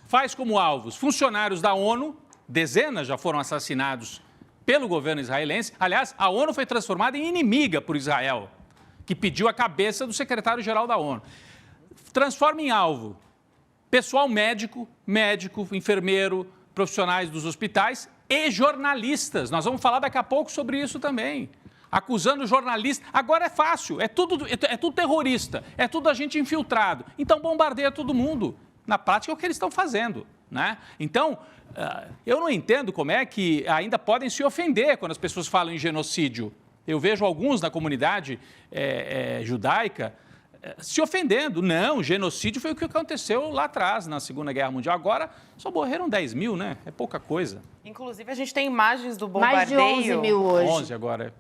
faz como alvos funcionários da ONU, dezenas já foram assassinados pelo governo israelense. Aliás, a ONU foi transformada em inimiga por Israel, que pediu a cabeça do secretário-geral da ONU. Transforma em alvo pessoal médico, enfermeiro, profissionais dos hospitais e jornalistas. Nós vamos falar daqui a pouco sobre isso também. Acusando jornalistas. Agora é fácil, é tudo terrorista, é tudo agente infiltrado. Então bombardeia todo mundo. Na prática é o que eles estão fazendo, né? Então, eu não entendo como é que ainda podem se ofender quando as pessoas falam em genocídio. Eu vejo alguns na comunidade judaica se ofendendo. Não, genocídio foi o que aconteceu lá atrás, na Segunda Guerra Mundial. Agora só morreram 10 mil, né? É pouca coisa. Inclusive, a gente tem imagens do bombardeio. Mais de 11 mil hoje. 11 agora.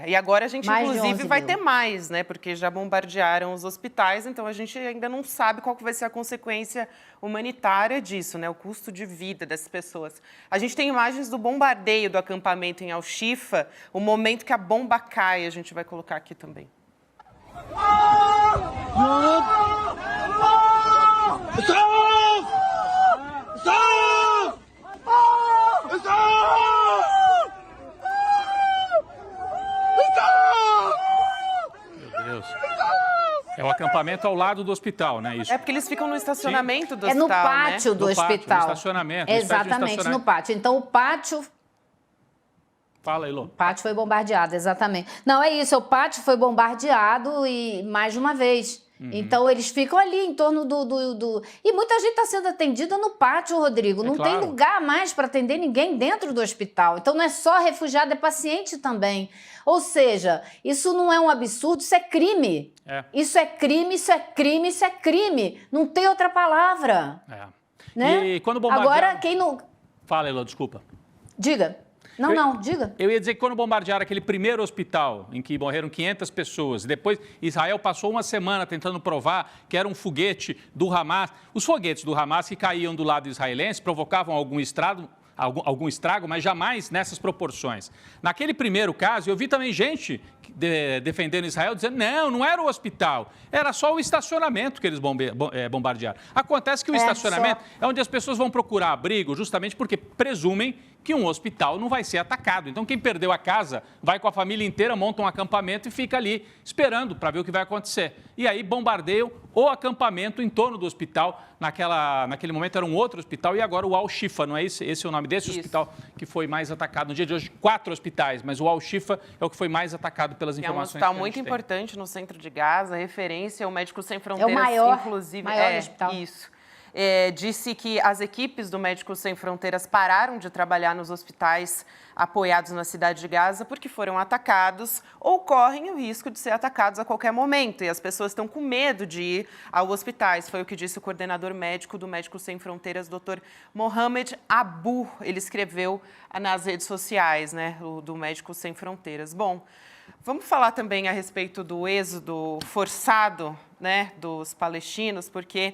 E agora a gente, Mais de inclusive, 11 vai mil. ter mais, né? Porque já bombardearam os hospitais, então a gente ainda não sabe qual que vai ser a consequência humanitária disso, né? O custo de vida dessas pessoas. A gente tem imagens do bombardeio do acampamento em Al-Shifa, o momento que a bomba cai, a gente vai colocar aqui também. Meu Deus. É o acampamento ao lado do hospital, né? Isso. É porque eles ficam no estacionamento do É no hospital, né? pátio do No pátio, hospital. no estacionamento, no Exatamente, estacionamento. no pátio. Então, o pátio Fala, Elô. O pátio foi bombardeado, exatamente. Não, é isso, o pátio foi bombardeado e mais de uma vez. Então, eles ficam ali em torno do... E muita gente está sendo atendida no pátio, Rodrigo. Não tem claro. lugar mais para atender ninguém dentro do hospital. Então, não é só refugiado, é paciente também. Ou seja, isso não é um absurdo, isso é crime. É. Isso é crime, isso é crime, isso é crime. Não tem outra palavra. É. Né? E quando bombardearam... Agora, quem não... Fala, Elô, desculpa. Diga. Não, diga. Eu ia dizer que quando bombardearam aquele primeiro hospital, em que morreram 500 pessoas, depois Israel passou uma semana tentando provar que era um foguete do Hamas. Os foguetes do Hamas que caíam do lado israelense provocavam algum estrago, mas jamais nessas proporções. Naquele primeiro caso, eu vi também gente defendendo Israel, dizendo não era o hospital, era só o estacionamento que eles bombardearam. Acontece que o estacionamento é onde as pessoas vão procurar abrigo justamente porque presumem que um hospital não vai ser atacado. Então, quem perdeu a casa vai com a família inteira, monta um acampamento e fica ali esperando para ver o que vai acontecer. E aí bombardeiam o acampamento em torno do hospital. Naquele momento era um outro hospital e agora o Al-Shifa, não é esse é o nome desse hospital que foi mais atacado. No dia de hoje, 4 hospitais, mas o Al-Shifa é o que foi mais atacado pelas informações. É um hospital que a muito gente tem. importante no centro de Gaza, referência ao Médicos Sem Fronteiras, É o maior inclusive. hospital. Isso. Disse que as equipes do Médicos Sem Fronteiras pararam de trabalhar nos hospitais apoiados na cidade de Gaza porque foram atacados ou correm o risco de ser atacados a qualquer momento. E as pessoas estão com medo de ir aos hospitais. Foi o que disse o coordenador médico do Médicos Sem Fronteiras, Dr. Mohamed Abu. Ele escreveu nas redes sociais, né, do Médicos Sem Fronteiras. Bom, vamos falar também a respeito do êxodo forçado, né, dos palestinos, porque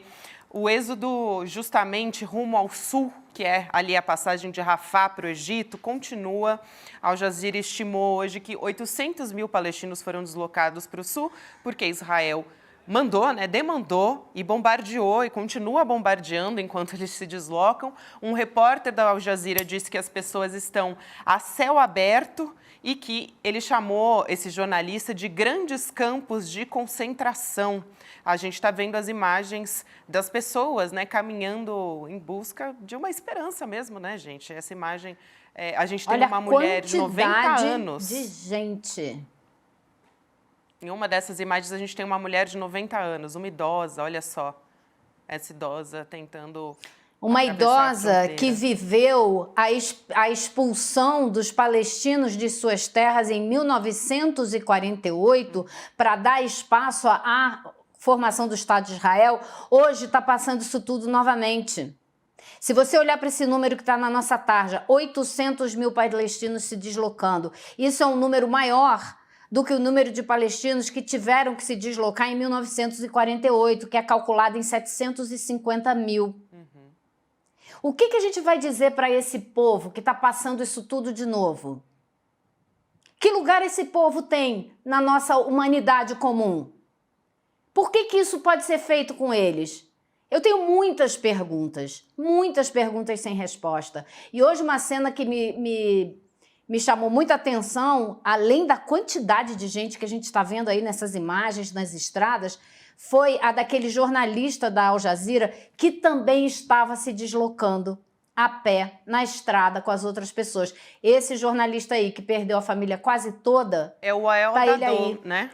o êxodo justamente rumo ao sul, que é ali a passagem de Rafah para o Egito, continua. Al Jazeera estimou hoje que 800 mil palestinos foram deslocados para o sul, porque Israel demandou e bombardeou e continua bombardeando enquanto eles se deslocam. Um repórter da Al Jazeera disse que as pessoas estão a céu aberto e que ele chamou esse jornalista de grandes campos de concentração. A gente está vendo as imagens das pessoas, né, caminhando em busca de uma esperança mesmo, né, gente? Essa imagem, a gente tem uma mulher de 90 anos. De gente. Em uma dessas imagens, a gente tem uma mulher de 90 anos, uma idosa, olha só. Essa idosa tentando... Uma idosa fronteira. que viveu a expulsão dos palestinos de suas terras em 1948 para dar espaço à formação do Estado de Israel, hoje está passando isso tudo novamente. Se você olhar para esse número que está na nossa tarja, 800 mil palestinos se deslocando, isso é um número maior do que o número de palestinos que tiveram que se deslocar em 1948, que é calculado em 750 mil. O que a gente vai dizer para esse povo que está passando isso tudo de novo? Que lugar esse povo tem na nossa humanidade comum? Por que isso pode ser feito com eles? Eu tenho muitas perguntas sem resposta. E hoje uma cena que me chamou muita atenção, além da quantidade de gente que a gente está vendo aí nessas imagens, nas estradas, foi a daquele jornalista da Al Jazeera que também estava se deslocando a pé na estrada com as outras pessoas. Esse jornalista aí que perdeu a família quase toda... É o Wael Dardou, né?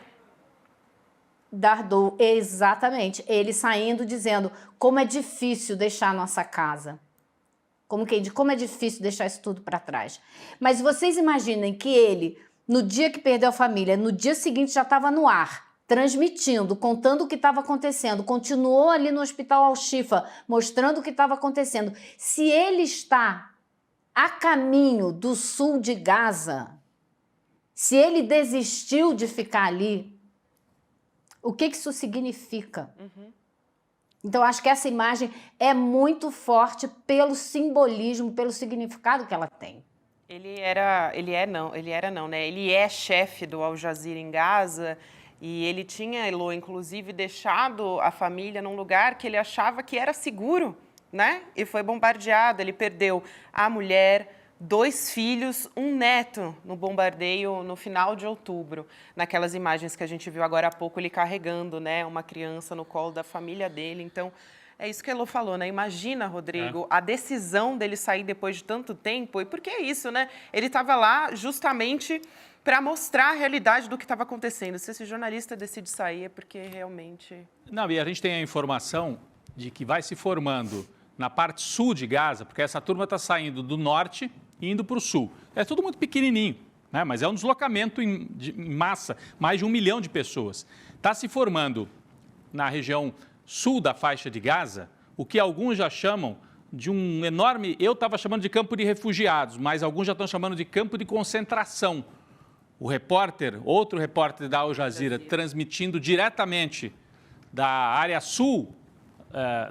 Dardou, exatamente. Ele saindo dizendo como é difícil deixar a nossa casa. Como é difícil deixar isso tudo para trás. Mas vocês imaginem que ele, no dia que perdeu a família, no dia seguinte já estava no ar, transmitindo, contando o que estava acontecendo, continuou ali no hospital Al-Shifa, mostrando o que estava acontecendo. Se ele está a caminho do sul de Gaza, Se ele desistiu de ficar ali, o que isso significa? Então, acho que essa imagem é muito forte pelo simbolismo, pelo significado que ela tem. Ele é chefe do Al Jazeera em Gaza e ele tinha, Elô, inclusive, deixado a família num lugar que ele achava que era seguro, né? E foi bombardeado. Ele perdeu a mulher, 2 filhos, um neto no bombardeio no final de outubro. Naquelas imagens que a gente viu agora há pouco, ele carregando, né, uma criança no colo da família dele. Então, é isso que a Elô falou, né? Imagina, Rodrigo, a decisão dele sair depois de tanto tempo. E por que é isso, né? Ele estava lá justamente para mostrar a realidade do que estava acontecendo. Se esse jornalista decide sair, é porque realmente... Não, e a gente tem a informação de que vai se formando na parte sul de Gaza, porque essa turma está saindo do norte e indo para o sul. É tudo muito pequenininho, né? Mas é um deslocamento em massa, mais de 1 milhão de pessoas. Está se formando na região sul da faixa de Gaza, o que alguns já chamam de um enorme... Eu estava chamando de campo de refugiados, mas alguns já estão chamando de campo de concentração. O repórter, outro repórter da Al Jazeera, transmitindo diretamente da área sul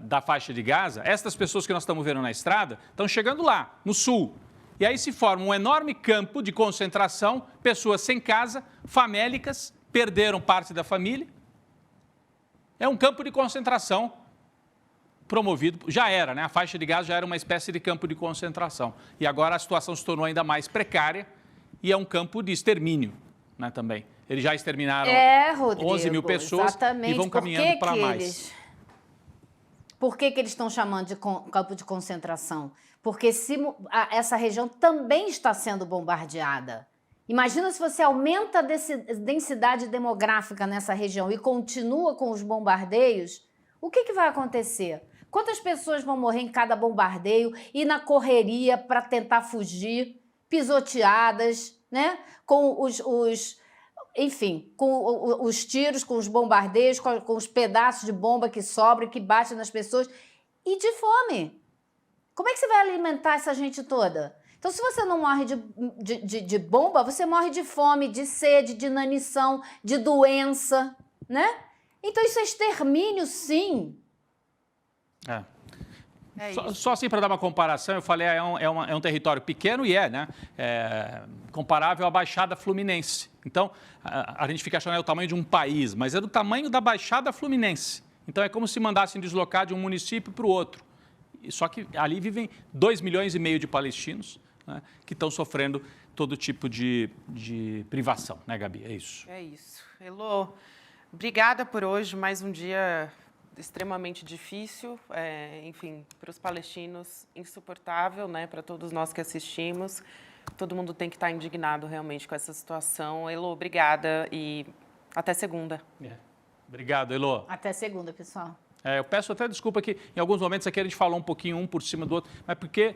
da faixa de Gaza, estas pessoas que nós estamos vendo na estrada estão chegando lá, no sul. E aí se forma um enorme campo de concentração, pessoas sem casa, famélicas, perderam parte da família. É um campo de concentração promovido, já era, né? A faixa de Gaza já era uma espécie de campo de concentração. E agora a situação se tornou ainda mais precária e é um campo de extermínio, né, também. Eles já exterminaram Rodrigo, 11 mil pessoas exatamente. E vão caminhando para mais. Por que eles estão chamando de campo de concentração? Porque essa região também está sendo bombardeada. Imagina se você aumenta a densidade demográfica nessa região e continua com os bombardeios, o que vai acontecer? Quantas pessoas vão morrer em cada bombardeio e na correria para tentar fugir, pisoteadas, né? Com com os tiros, com os bombardeios, com os pedaços de bomba que sobram, que batem nas pessoas e de fome. Como é que você vai alimentar essa gente toda? Então, se você não morre de bomba, você morre de fome, de sede, de inanição, de doença, né? Então, isso é extermínio, sim. Só assim para dar uma comparação, eu falei, é um território pequeno e né? Comparável à Baixada Fluminense. Então, a gente fica achando que é o tamanho de um país, mas é do tamanho da Baixada Fluminense. Então, é como se mandassem deslocar de um município para o outro. Só que ali vivem 2,5 milhões de palestinos, né, que estão sofrendo todo tipo de privação, né, Gabi? É isso. É isso. Elô, obrigada por hoje, mais um dia extremamente difícil, enfim, para os palestinos, insuportável, né, para todos nós que assistimos. Todo mundo tem que estar indignado realmente com essa situação. Elô, obrigada e até segunda. Obrigado, Elô. Até segunda, pessoal. Eu peço até desculpa que em alguns momentos aqui a gente falou um pouquinho um por cima do outro, mas porque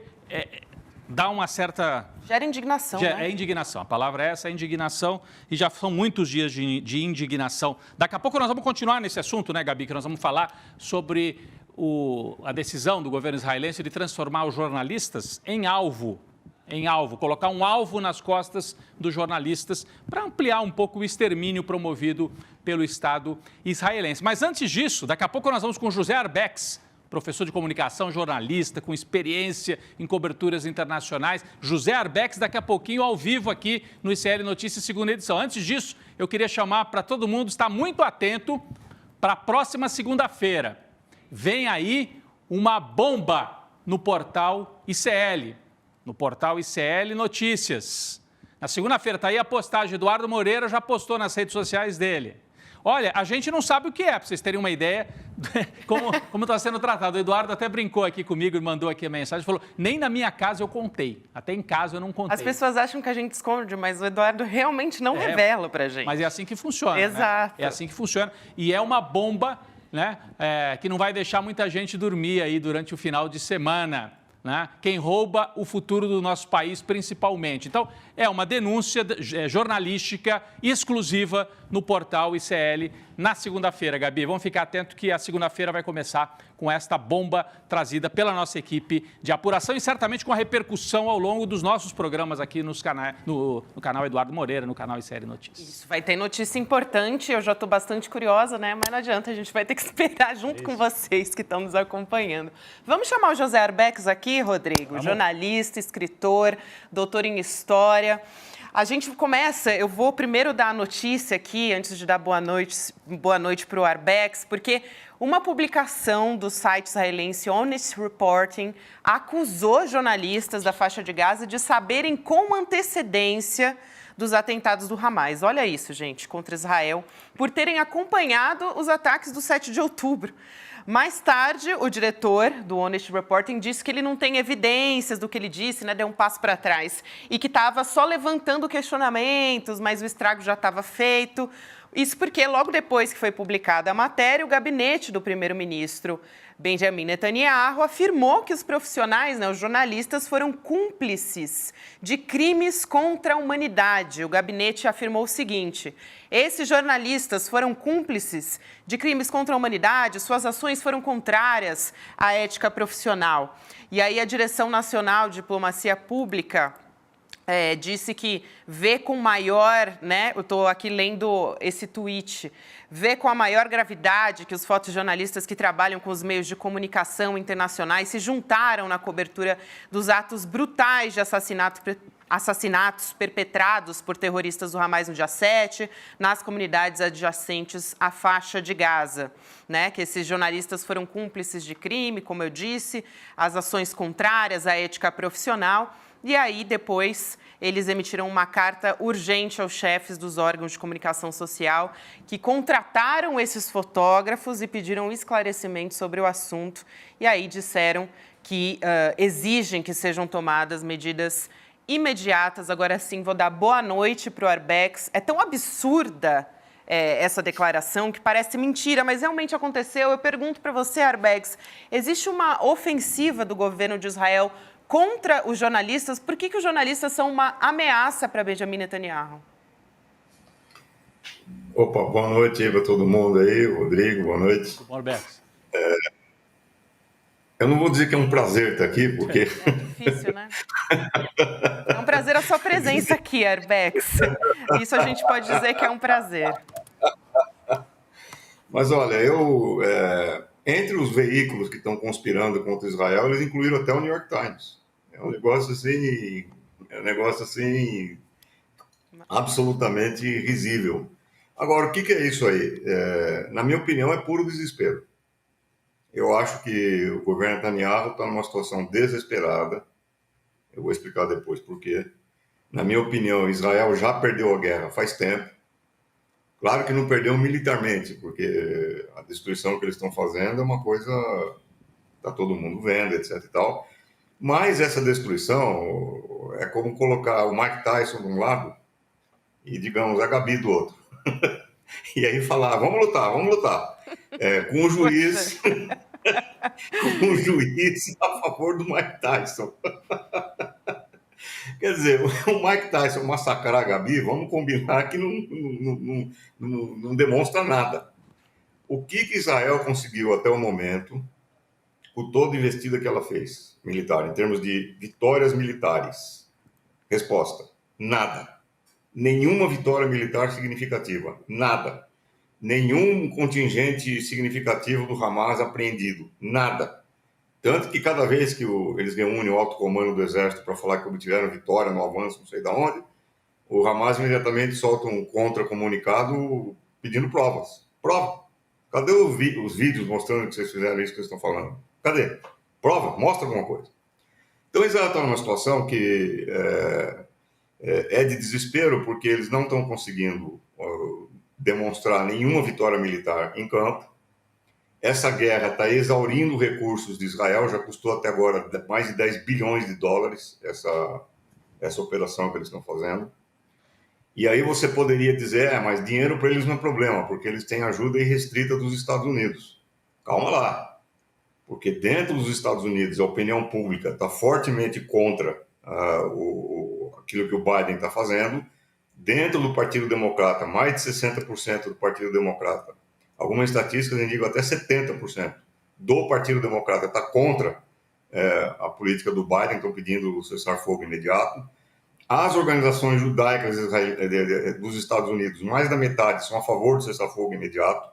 dá uma certa... Gera indignação, né? É indignação, a palavra é essa, é indignação, e já são muitos dias de indignação. Daqui a pouco nós vamos continuar nesse assunto, né, Gabi, que nós vamos falar sobre a decisão do governo israelense de transformar os jornalistas em alvo, colocar um alvo nas costas dos jornalistas para ampliar um pouco o extermínio promovido pelo Estado israelense. Mas antes disso, daqui a pouco nós vamos com José Arbex, professor de comunicação, jornalista, com experiência em coberturas internacionais. José Arbex, daqui a pouquinho, ao vivo aqui no ICL Notícias, segunda edição. Antes disso, eu queria chamar para todo mundo estar muito atento para a próxima segunda-feira. Vem aí uma bomba no portal ICL. No portal ICL Notícias. Na segunda-feira está aí a postagem. Eduardo Moreira já postou nas redes sociais dele. Olha, a gente não sabe o que para vocês terem uma ideia como está sendo tratado. O Eduardo até brincou aqui comigo e mandou aqui a mensagem, falou, nem na minha casa eu contei, até em casa eu não contei. As pessoas acham que a gente esconde, mas o Eduardo realmente não revela pra gente. Mas é assim que funciona, Exato. Né? É assim que funciona e é uma bomba, né, que não vai deixar muita gente dormir aí durante o final de semana. né, quem rouba o futuro do nosso país, principalmente. Então, é uma denúncia jornalística exclusiva no portal ICL na segunda-feira, Gabi. Vamos ficar atento que a segunda-feira vai começar com esta bomba trazida pela nossa equipe de apuração e certamente com a repercussão ao longo dos nossos programas aqui no canal Eduardo Moreira, no canal ICL Notícias. Isso, vai ter notícia importante, eu já estou bastante curiosa, né? Mas não adianta, a gente vai ter que esperar junto com vocês que estão nos acompanhando. Vamos chamar o José Arbex aqui, Rodrigo, jornalista, escritor, doutor em História. A gente começa, eu vou primeiro dar a notícia aqui, antes de dar boa noite para o Arbex, porque uma publicação do site israelense Honest Reporting acusou jornalistas da faixa de Gaza de saberem com antecedência dos atentados do Hamas. Olha isso, gente, contra Israel, por terem acompanhado os ataques do 7 de outubro. Mais tarde, o diretor do Honest Reporting disse que ele não tem evidências do que ele disse, né, deu um passo para trás, e que estava só levantando questionamentos, mas o estrago já estava feito. Isso porque, logo depois que foi publicada a matéria, o gabinete do primeiro-ministro Benjamin Netanyahu afirmou que os profissionais, né, os jornalistas, foram cúmplices de crimes contra a humanidade. O gabinete afirmou o seguinte: esses jornalistas foram cúmplices de crimes contra a humanidade, suas ações foram contrárias à ética profissional. E aí a Direção Nacional de Diplomacia Pública disse que vê com maior, né, eu estou aqui lendo esse tweet, vê com a maior gravidade que os fotojornalistas que trabalham com os meios de comunicação internacionais se juntaram na cobertura dos atos brutais de assassinatos perpetrados por terroristas do Hamas no dia 7, nas comunidades adjacentes à faixa de Gaza, né? Que esses jornalistas foram cúmplices de crime, como eu disse, as ações contrárias à ética profissional. E aí, depois, eles emitiram uma carta urgente aos chefes dos órgãos de comunicação social que contrataram esses fotógrafos e pediram esclarecimentos sobre o assunto. E aí disseram que exigem que sejam tomadas medidas imediatas. Agora sim, vou dar boa noite para o Arbex. É tão absurda essa declaração que parece mentira, mas realmente aconteceu. Eu pergunto para você, Arbex, existe uma ofensiva do governo de Israel contra os jornalistas? Por que os jornalistas são uma ameaça para Benjamin Netanyahu? Opa, boa noite aí para todo mundo aí, Rodrigo, boa noite. Arbex. Eu não vou dizer que é um prazer estar aqui, porque... É difícil, né? É um prazer a sua presença aqui, Arbex. Isso a gente pode dizer que é um prazer. Mas olha, entre os veículos que estão conspirando contra Israel, eles incluíram até o New York Times. É um negócio assim absolutamente risível. Agora, o que é isso aí? Na minha opinião, é puro desespero. Eu acho que o governo Netanyahu está numa situação desesperada. Eu vou explicar depois por quê. Na minha opinião, Israel já perdeu a guerra faz tempo. Claro que não perdeu militarmente, porque a destruição que eles estão fazendo é uma coisa que está todo mundo vendo, etc. e tal. Mas essa destruição é como colocar o Mike Tyson de um lado e, digamos, a Gabi do outro. E aí falar, vamos lutar. Com o juiz... com o juiz a favor do Mike Tyson. Quer dizer, o Mike Tyson massacrar a Gabi, vamos combinar que não demonstra nada. O que Israel conseguiu até o momento, com toda a investida que ela fez, militar, em termos de vitórias militares? Resposta: nada. Nenhuma vitória militar significativa. Nada. Nenhum contingente significativo do Hamas apreendido. Nada. Tanto que cada vez que eles reúnem o alto comando do exército para falar que obtiveram vitória no avanço, não sei de onde, o Hamas imediatamente solta um contra-comunicado pedindo provas. Prova. Cadê os vídeos mostrando que vocês fizeram isso que vocês estão falando? Cadê? Prova. Mostra alguma coisa. Então, Israel está numa situação que é de desespero, porque eles não estão conseguindo demonstrar nenhuma vitória militar em campo. Essa guerra está exaurindo recursos de Israel, já custou até agora mais de 10 bilhões de dólares essa operação que eles estão fazendo. E aí você poderia dizer, mas dinheiro para eles não é problema, porque eles têm ajuda irrestrita dos Estados Unidos. Calma lá. porque dentro dos Estados Unidos a opinião pública está fortemente contra aquilo que o Biden está fazendo. Dentro do Partido Democrata, mais de 60% do Partido Democrata, algumas estatísticas indicam até 70% do Partido Democrata está contra a política do Biden, estão pedindo o cessar-fogo imediato. As organizações judaicas dos Estados Unidos, mais da metade, são a favor do cessar-fogo imediato.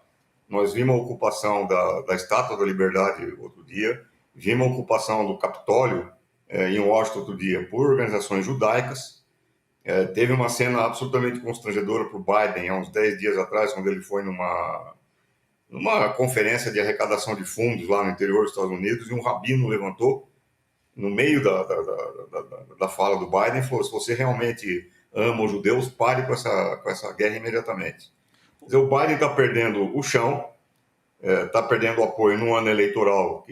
Nós vimos a ocupação da Estátua da Liberdade outro dia, vimos a ocupação do Capitólio em Washington outro dia por organizações judaicas. Teve uma cena absolutamente constrangedora para o Biden há uns 10 dias atrás, quando ele foi numa conferência de arrecadação de fundos lá no interior dos Estados Unidos, e um rabino levantou no meio da fala do Biden e falou: se você realmente ama os judeus, pare com essa guerra imediatamente. Quer dizer, o Biden está perdendo o chão, está perdendo o apoio num ano eleitoral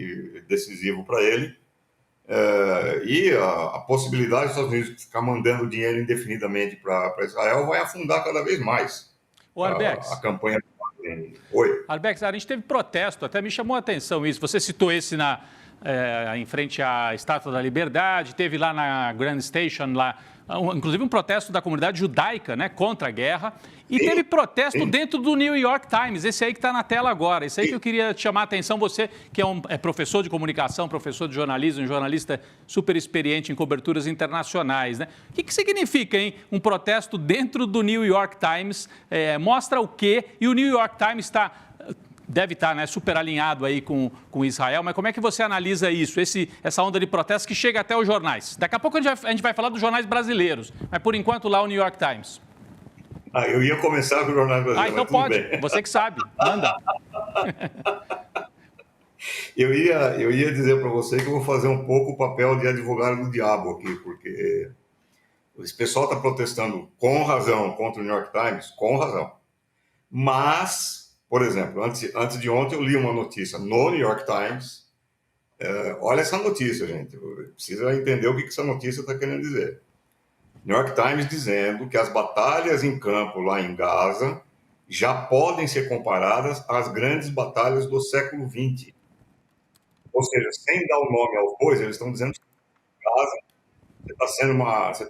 decisivo para ele, e a possibilidade dos Estados Unidos ficar mandando dinheiro indefinidamente para Israel vai afundar cada vez mais a campanha do Biden. Oi? Arbex, a gente teve protesto, até me chamou a atenção isso. Você citou esse em frente à Estátua da Liberdade, teve lá na Grand Station, inclusive um protesto da comunidade judaica, né, contra a guerra, e teve protesto dentro do New York Times, esse aí que está na tela agora, esse aí que eu queria te chamar a atenção, você que é professor de comunicação, professor de jornalismo, um jornalista super experiente em coberturas internacionais, né? O que significa, hein, um protesto dentro do New York Times? Mostra o quê? E o New York Times deve estar, né, super alinhado aí com Israel, mas como é que você analisa isso, essa onda de protesto que chega até os jornais? Daqui a pouco a gente vai falar dos jornais brasileiros, mas por enquanto lá o New York Times. Eu ia começar com o jornal brasileiro. Então pode, você que sabe, manda. Eu ia dizer para você que eu vou fazer um pouco o papel de advogado do diabo aqui, porque esse pessoal está protestando com razão contra o New York Times, com razão. Mas, por exemplo, antes de ontem eu li uma notícia no New York Times. Olha essa notícia, gente. Precisa entender o que essa notícia está querendo dizer. New York Times dizendo que as batalhas em campo lá em Gaza já podem ser comparadas às grandes batalhas do século XX. Ou seja, sem dar o nome aos bois, eles estão dizendo que Gaza você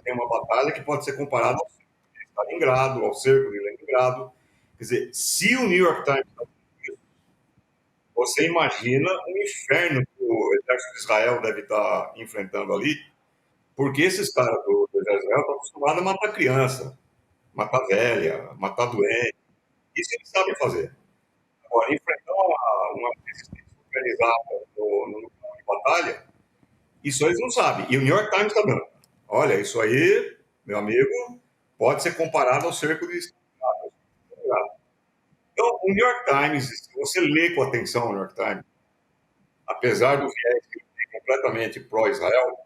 tem uma batalha que pode ser comparada ao cerco de Stalingrado, ao cerco de Leningrado. Quer dizer, se o New York Times está dizendo isso, você imagina o inferno que o exército de Israel deve estar enfrentando ali, porque esses caras do exército de Israel estão acostumados a matar criança, matar velha, matar doente. Isso eles sabem fazer. Agora, enfrentar uma resistência organizada no campo de batalha, isso eles não sabem. E o New York Times está dando. Olha, isso aí, meu amigo, pode ser comparado ao cerco de Stalingrado. Então, o New York Times, se você lê com atenção o New York Times, apesar do viés que ele tem completamente pró-Israel,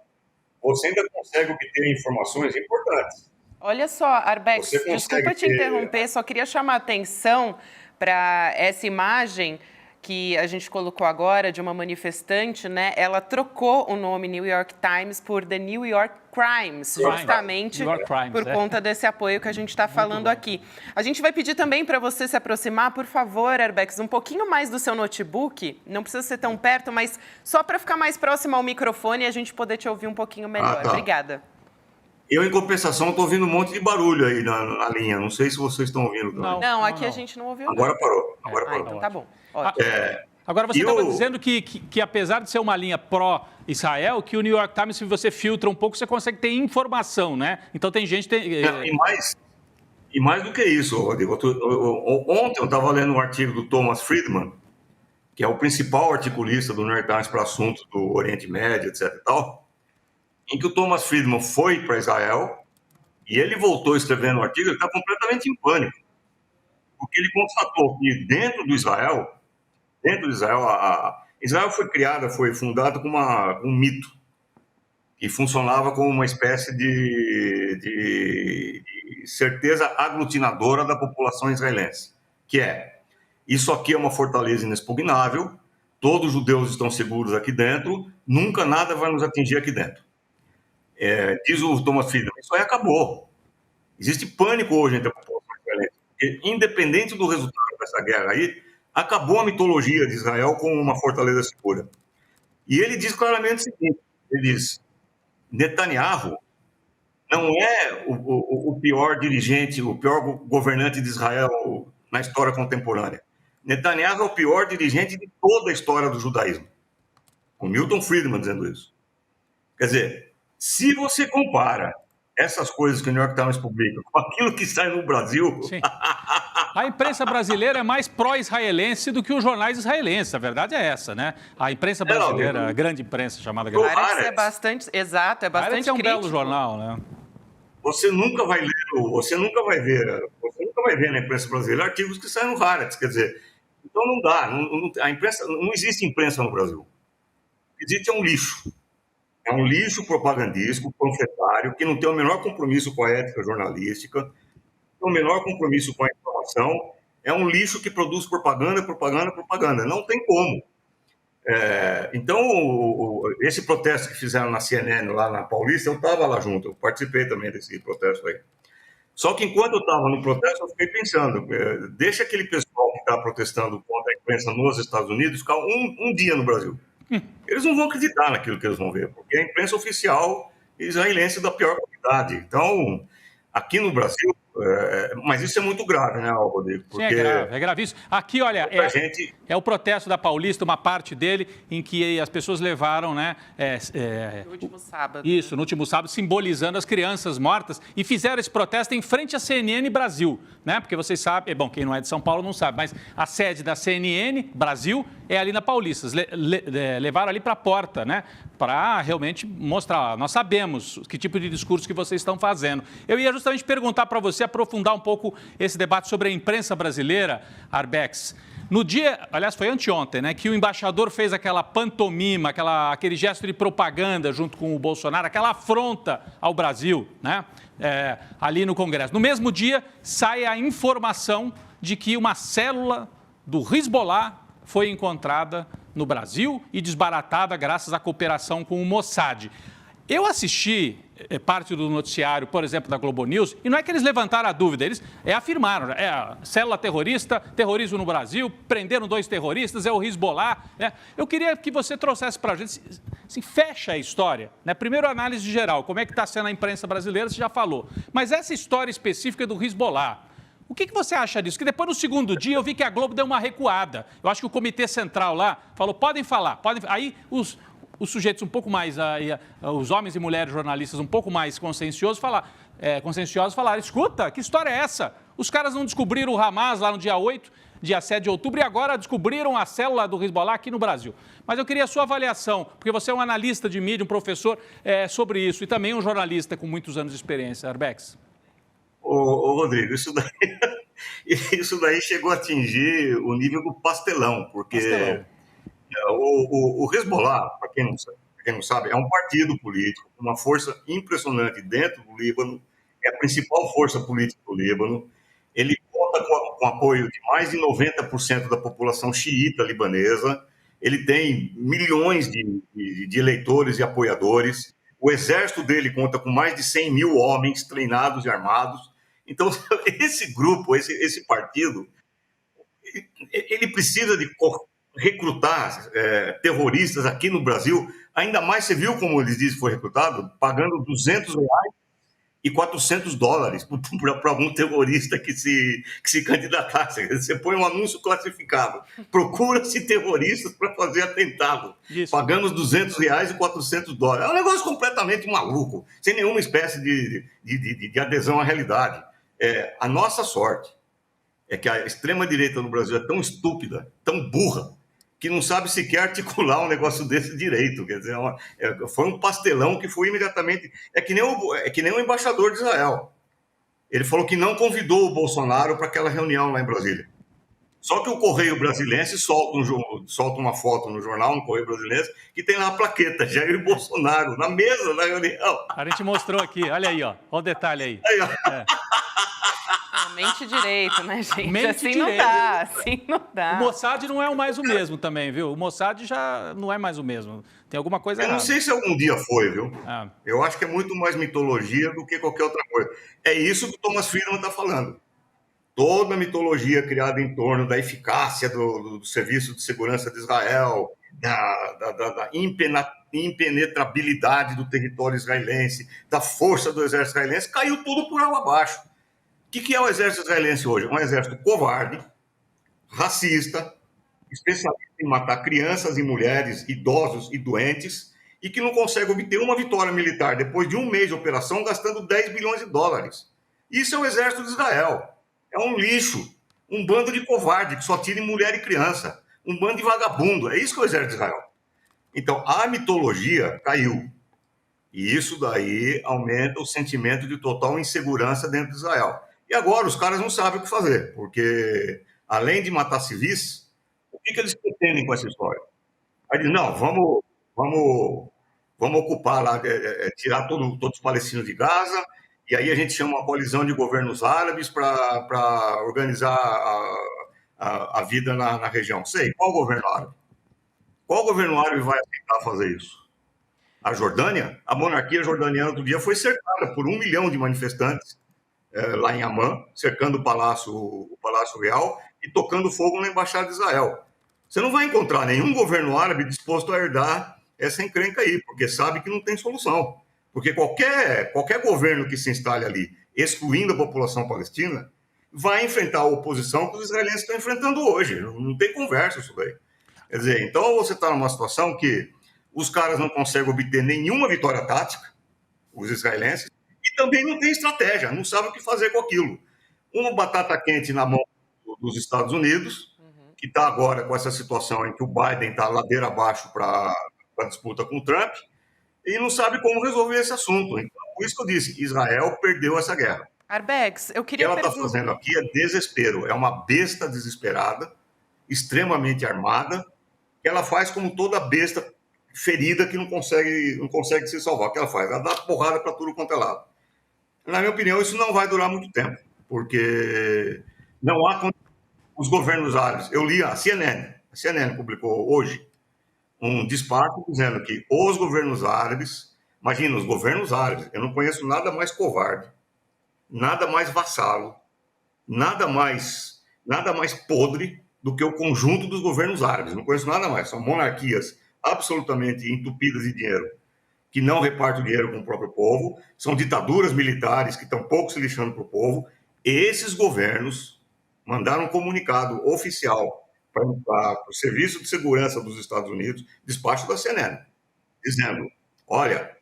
você ainda consegue obter informações importantes. Olha só, Arbex, desculpa te interromper, só queria chamar a atenção para essa imagem que a gente colocou agora de uma manifestante, né? Ela trocou o nome New York Times por The New York Crimes, justamente por conta desse apoio que a gente está falando aqui. A gente vai pedir também para você se aproximar, por favor, Arbex, um pouquinho mais do seu notebook, não precisa ser tão perto, mas só para ficar mais próximo ao microfone e a gente poder te ouvir um pouquinho melhor. Tá. Obrigada. Eu, em compensação, estou ouvindo um monte de barulho aí na linha. Não sei se vocês estão ouvindo também. Não, aqui a gente não ouviu. Agora parou. Então tá bom. Agora, você estava dizendo que apesar de ser uma linha pró-Israel, que o New York Times, se você filtra um pouco, você consegue ter informação, né? Então tem gente... E mais do que isso, Rodrigo. Ontem eu estava lendo um artigo do Thomas Friedman, que é o principal articulista do New York Times para assuntos do Oriente Médio, etc. e tal, em que o Thomas Friedman foi para Israel e ele voltou escrevendo um artigo, ele está completamente em pânico, porque ele constatou que dentro de Israel, Israel foi fundada com um mito que funcionava como uma espécie de certeza aglutinadora da população israelense, que isso aqui é uma fortaleza inexpugnável, todos os judeus estão seguros aqui dentro, nunca nada vai nos atingir aqui dentro. Diz o Thomas Friedman, isso aí acabou. Existe pânico hoje entre a população israelense, porque independente do resultado dessa guerra aí, acabou a mitologia de Israel como uma fortaleza segura. E ele diz claramente o seguinte, ele diz, Netanyahu não é o pior dirigente, o pior governante de Israel na história contemporânea. Netanyahu é o pior dirigente de toda a história do judaísmo. O Milton Friedman dizendo isso. Quer dizer, se você compara essas coisas que o New York Times publica com aquilo que sai no Brasil... Sim. A imprensa brasileira é mais pró-israelense do que os jornais israelenses, a verdade é essa, né? A imprensa brasileira, a grande imprensa chamada grande. Haaretz é bastante, exato, é bastante Haaretz é um crítico. belo jornal, né? Você nunca vai ver na imprensa brasileira artigos que saem no Haaretz, quer dizer, então não dá, a imprensa, não existe imprensa no Brasil. Existe um lixo. É um lixo propagandístico, panfletário, que não tem o menor compromisso com a ética jornalística, não tem o menor compromisso com a informação, é um lixo que produz propaganda. Não tem como. Então, esse protesto que fizeram na CNN, lá na Paulista, eu estava lá junto, eu participei também desse protesto aí. Só que enquanto eu estava no protesto, eu fiquei pensando, deixa aquele pessoal que está protestando contra a imprensa nos Estados Unidos ficar um dia no Brasil. Eles não vão acreditar naquilo que eles vão ver, porque é a imprensa oficial israelense da pior qualidade. Então, aqui no Brasil, mas isso é muito grave, né, Rodrigo? Porque... Sim, é gravíssimo. Aqui, olha, é o protesto da Paulista, uma parte dele, em que as pessoas levaram, né... no último sábado. Isso, no último sábado, simbolizando as crianças mortas, e fizeram esse protesto em frente à CNN Brasil, né? Porque vocês sabem, bom, quem não é de São Paulo não sabe, mas a sede da CNN Brasil é ali na Paulista. Levaram ali para a porta, né? Para realmente mostrar, nós sabemos que tipo de discurso que vocês estão fazendo. Eu ia justamente perguntar para você, aprofundar um pouco esse debate sobre a imprensa brasileira, Arbex. No dia, aliás, foi anteontem, né, que o embaixador fez aquela pantomima, aquele gesto de propaganda junto com o Bolsonaro, aquela afronta ao Brasil, né, ali no Congresso. No mesmo dia, sai a informação de que uma célula do Hezbollah foi encontrada no Brasil e desbaratada graças à cooperação com o Mossad. Eu assisti parte do noticiário, por exemplo, da Globo News, e não é que eles levantaram a dúvida, eles afirmaram, a célula terrorista, terrorismo no Brasil, prenderam 2 terroristas, é o Hezbollah. Né? Eu queria que você trouxesse para a gente, assim, fecha a história. Né? Primeiro, a análise geral, como é que está sendo a imprensa brasileira, você já falou. Mas essa história específica do Hezbollah, o que você acha disso? Que depois, no segundo dia, eu vi que a Globo deu uma recuada. Eu acho que o Comitê Central lá falou, podem falar, podem... Aí os sujeitos um pouco mais, os homens e mulheres jornalistas um pouco mais conscienciosos falaram, escuta, que história é essa? Os caras não descobriram o Hamas lá no dia 7 de outubro, e agora descobriram a célula do Hezbollah aqui no Brasil. Mas eu queria a sua avaliação, porque você é um analista de mídia, um professor sobre isso, e também um jornalista com muitos anos de experiência. Arbex. Ô Rodrigo, isso daí chegou a atingir o nível do pastelão, porque... O Hezbollah, para quem não sabe, é um partido político, uma força impressionante dentro do Líbano, é a principal força política do Líbano. Ele conta com o apoio de mais de 90% da população xiita libanesa. Ele tem milhões de eleitores e apoiadores. O exército dele conta com mais de 100 mil homens treinados e armados. Então, esse grupo, esse partido, ele precisa de recrutar terroristas aqui no Brasil. Ainda mais, você viu como eles dizem que foi recrutado? Pagando R$200 e $400 para algum terrorista que se candidatasse. Você põe um anúncio classificado. Procura-se terroristas para fazer atentado. Isso. Pagando R$200 e $400. É um negócio completamente maluco, sem nenhuma espécie de adesão à realidade. A nossa sorte é que a extrema-direita no Brasil é tão estúpida, tão burra, que não sabe sequer articular um negócio desse direito. Quer dizer, foi um pastelão que foi imediatamente... É que nem o embaixador de Israel. Ele falou que não convidou o Bolsonaro para aquela reunião lá em Brasília. Só que o Correio Brasilense solta uma foto no jornal, no Correio Brasilense, que tem lá a plaqueta, Jair Bolsonaro, na mesa da reunião. A gente mostrou aqui, olha aí, ó. Olha o detalhe aí. Mente direito, né, gente? Mente assim direito. Não dá, assim não dá. O Mossad não é mais o mesmo também, viu? O Mossad já não é mais o mesmo. Tem alguma coisa errada. Eu não sei se algum dia foi, viu? Eu acho que é muito mais mitologia do que qualquer outra coisa. É isso que o Thomas Friedman está falando. Toda a mitologia criada em torno da eficácia do Serviço de Segurança de Israel, da impenetrabilidade do território israelense, da força do exército israelense, caiu tudo por água abaixo. O que é o exército israelense hoje? Um exército covarde, racista, especialista em matar crianças e mulheres, idosos e doentes, e que não consegue obter uma vitória militar depois de um mês de operação, gastando 10 bilhões de dólares. Isso é o exército de Israel. É um lixo, um bando de covarde que só tira em mulher e criança, um bando de vagabundo. É isso que é o exército de Israel. Então, a mitologia caiu. E isso daí aumenta o sentimento de total insegurança dentro de Israel. E agora os caras não sabem o que fazer, porque além de matar civis, o que eles pretendem com essa história? Aí dizem, não, vamos ocupar lá, tirar todos os palestinos de Gaza, e aí a gente chama uma coalizão de governos árabes para organizar a vida na região. Sei, qual governo árabe? Qual governo árabe vai aceitar fazer isso? A Jordânia? A monarquia jordaniana do dia foi cercada por 1 milhão de manifestantes lá em Amman, cercando o Palácio Real e tocando fogo na Embaixada de Israel. Você não vai encontrar nenhum governo árabe disposto a herdar essa encrenca aí, porque sabe que não tem solução. Porque qualquer governo que se instale ali, excluindo a população palestina, vai enfrentar a oposição que os israelenses estão enfrentando hoje. Não tem conversa isso daí. Quer dizer, então você está numa situação que os caras não conseguem obter nenhuma vitória tática, os israelenses, e também não tem estratégia, não sabem o que fazer com aquilo. Uma batata quente na mão dos Estados Unidos, que está agora com essa situação em que o Biden está ladeira abaixo para a disputa com o Trump, e não sabe como resolver esse assunto. Então, por isso que eu disse, Israel perdeu essa guerra. Arbex, eu queria O que ela está fazendo aqui é desespero, é uma besta desesperada, extremamente armada, que ela faz como toda besta ferida que não consegue se salvar. O que ela faz? Ela dá porrada para tudo quanto é lado. Na minha opinião, isso não vai durar muito tempo, porque não há os governos árabes. Eu li a CNN publicou hoje um despacho dizendo que os governos árabes, imagina, os governos árabes, eu não conheço nada mais covarde, nada mais vassalo, nada mais podre do que o conjunto dos governos árabes. Não conheço nada mais. São monarquias absolutamente entupidas de dinheiro, que não repartem o dinheiro com o próprio povo, são ditaduras militares que estão pouco se lixando para o povo. Esses governos mandaram um comunicado oficial para o Serviço de Segurança dos Estados Unidos, despacho da CNN, dizendo, olha,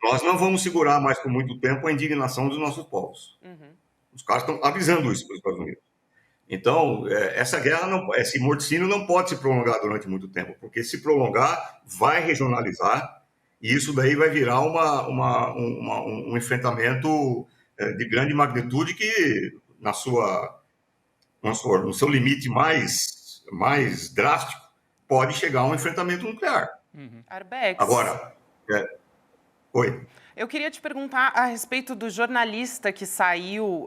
nós não vamos segurar mais por muito tempo a indignação dos nossos povos. Os caras estão avisando isso para os Estados Unidos. Então, essa guerra, esse morticínio não pode se prolongar durante muito tempo, porque se prolongar, vai regionalizar, e isso daí vai virar um enfrentamento de grande magnitude que, no seu limite mais drástico, pode chegar a um enfrentamento nuclear. Arbex. Agora, oi. Eu queria te perguntar a respeito do jornalista que saiu,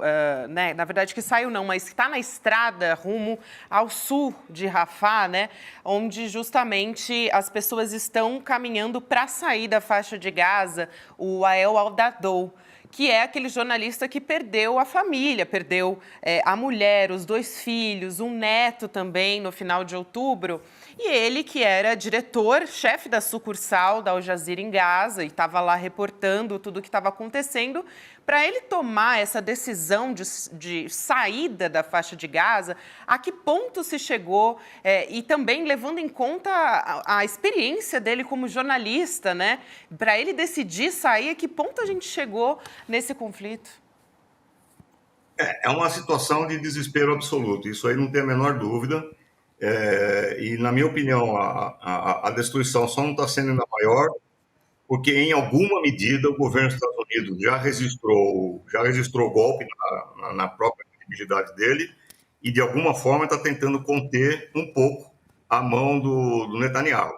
né? Na verdade, que saiu não, mas que está na estrada rumo ao sul de Rafah, né? Onde justamente as pessoas estão caminhando para sair da faixa de Gaza, o Wael Al-Dadou, que é aquele jornalista que perdeu a família, perdeu a mulher, os 2 filhos, um neto também no final de outubro. E ele, que era diretor, chefe da sucursal da Al Jazeera em Gaza e estava lá reportando tudo o que estava acontecendo, para ele tomar essa decisão de saída da faixa de Gaza, a que ponto se chegou? E também levando em conta a experiência dele como jornalista, né? Para ele decidir sair, a que ponto a gente chegou nesse conflito? É uma situação de desespero absoluto, isso aí não tem a menor dúvida. E, na minha opinião, a destruição só não está sendo ainda maior, porque, em alguma medida, o governo dos Estados Unidos já registrou golpe na própria credibilidade dele e, de alguma forma, está tentando conter um pouco a mão do Netanyahu.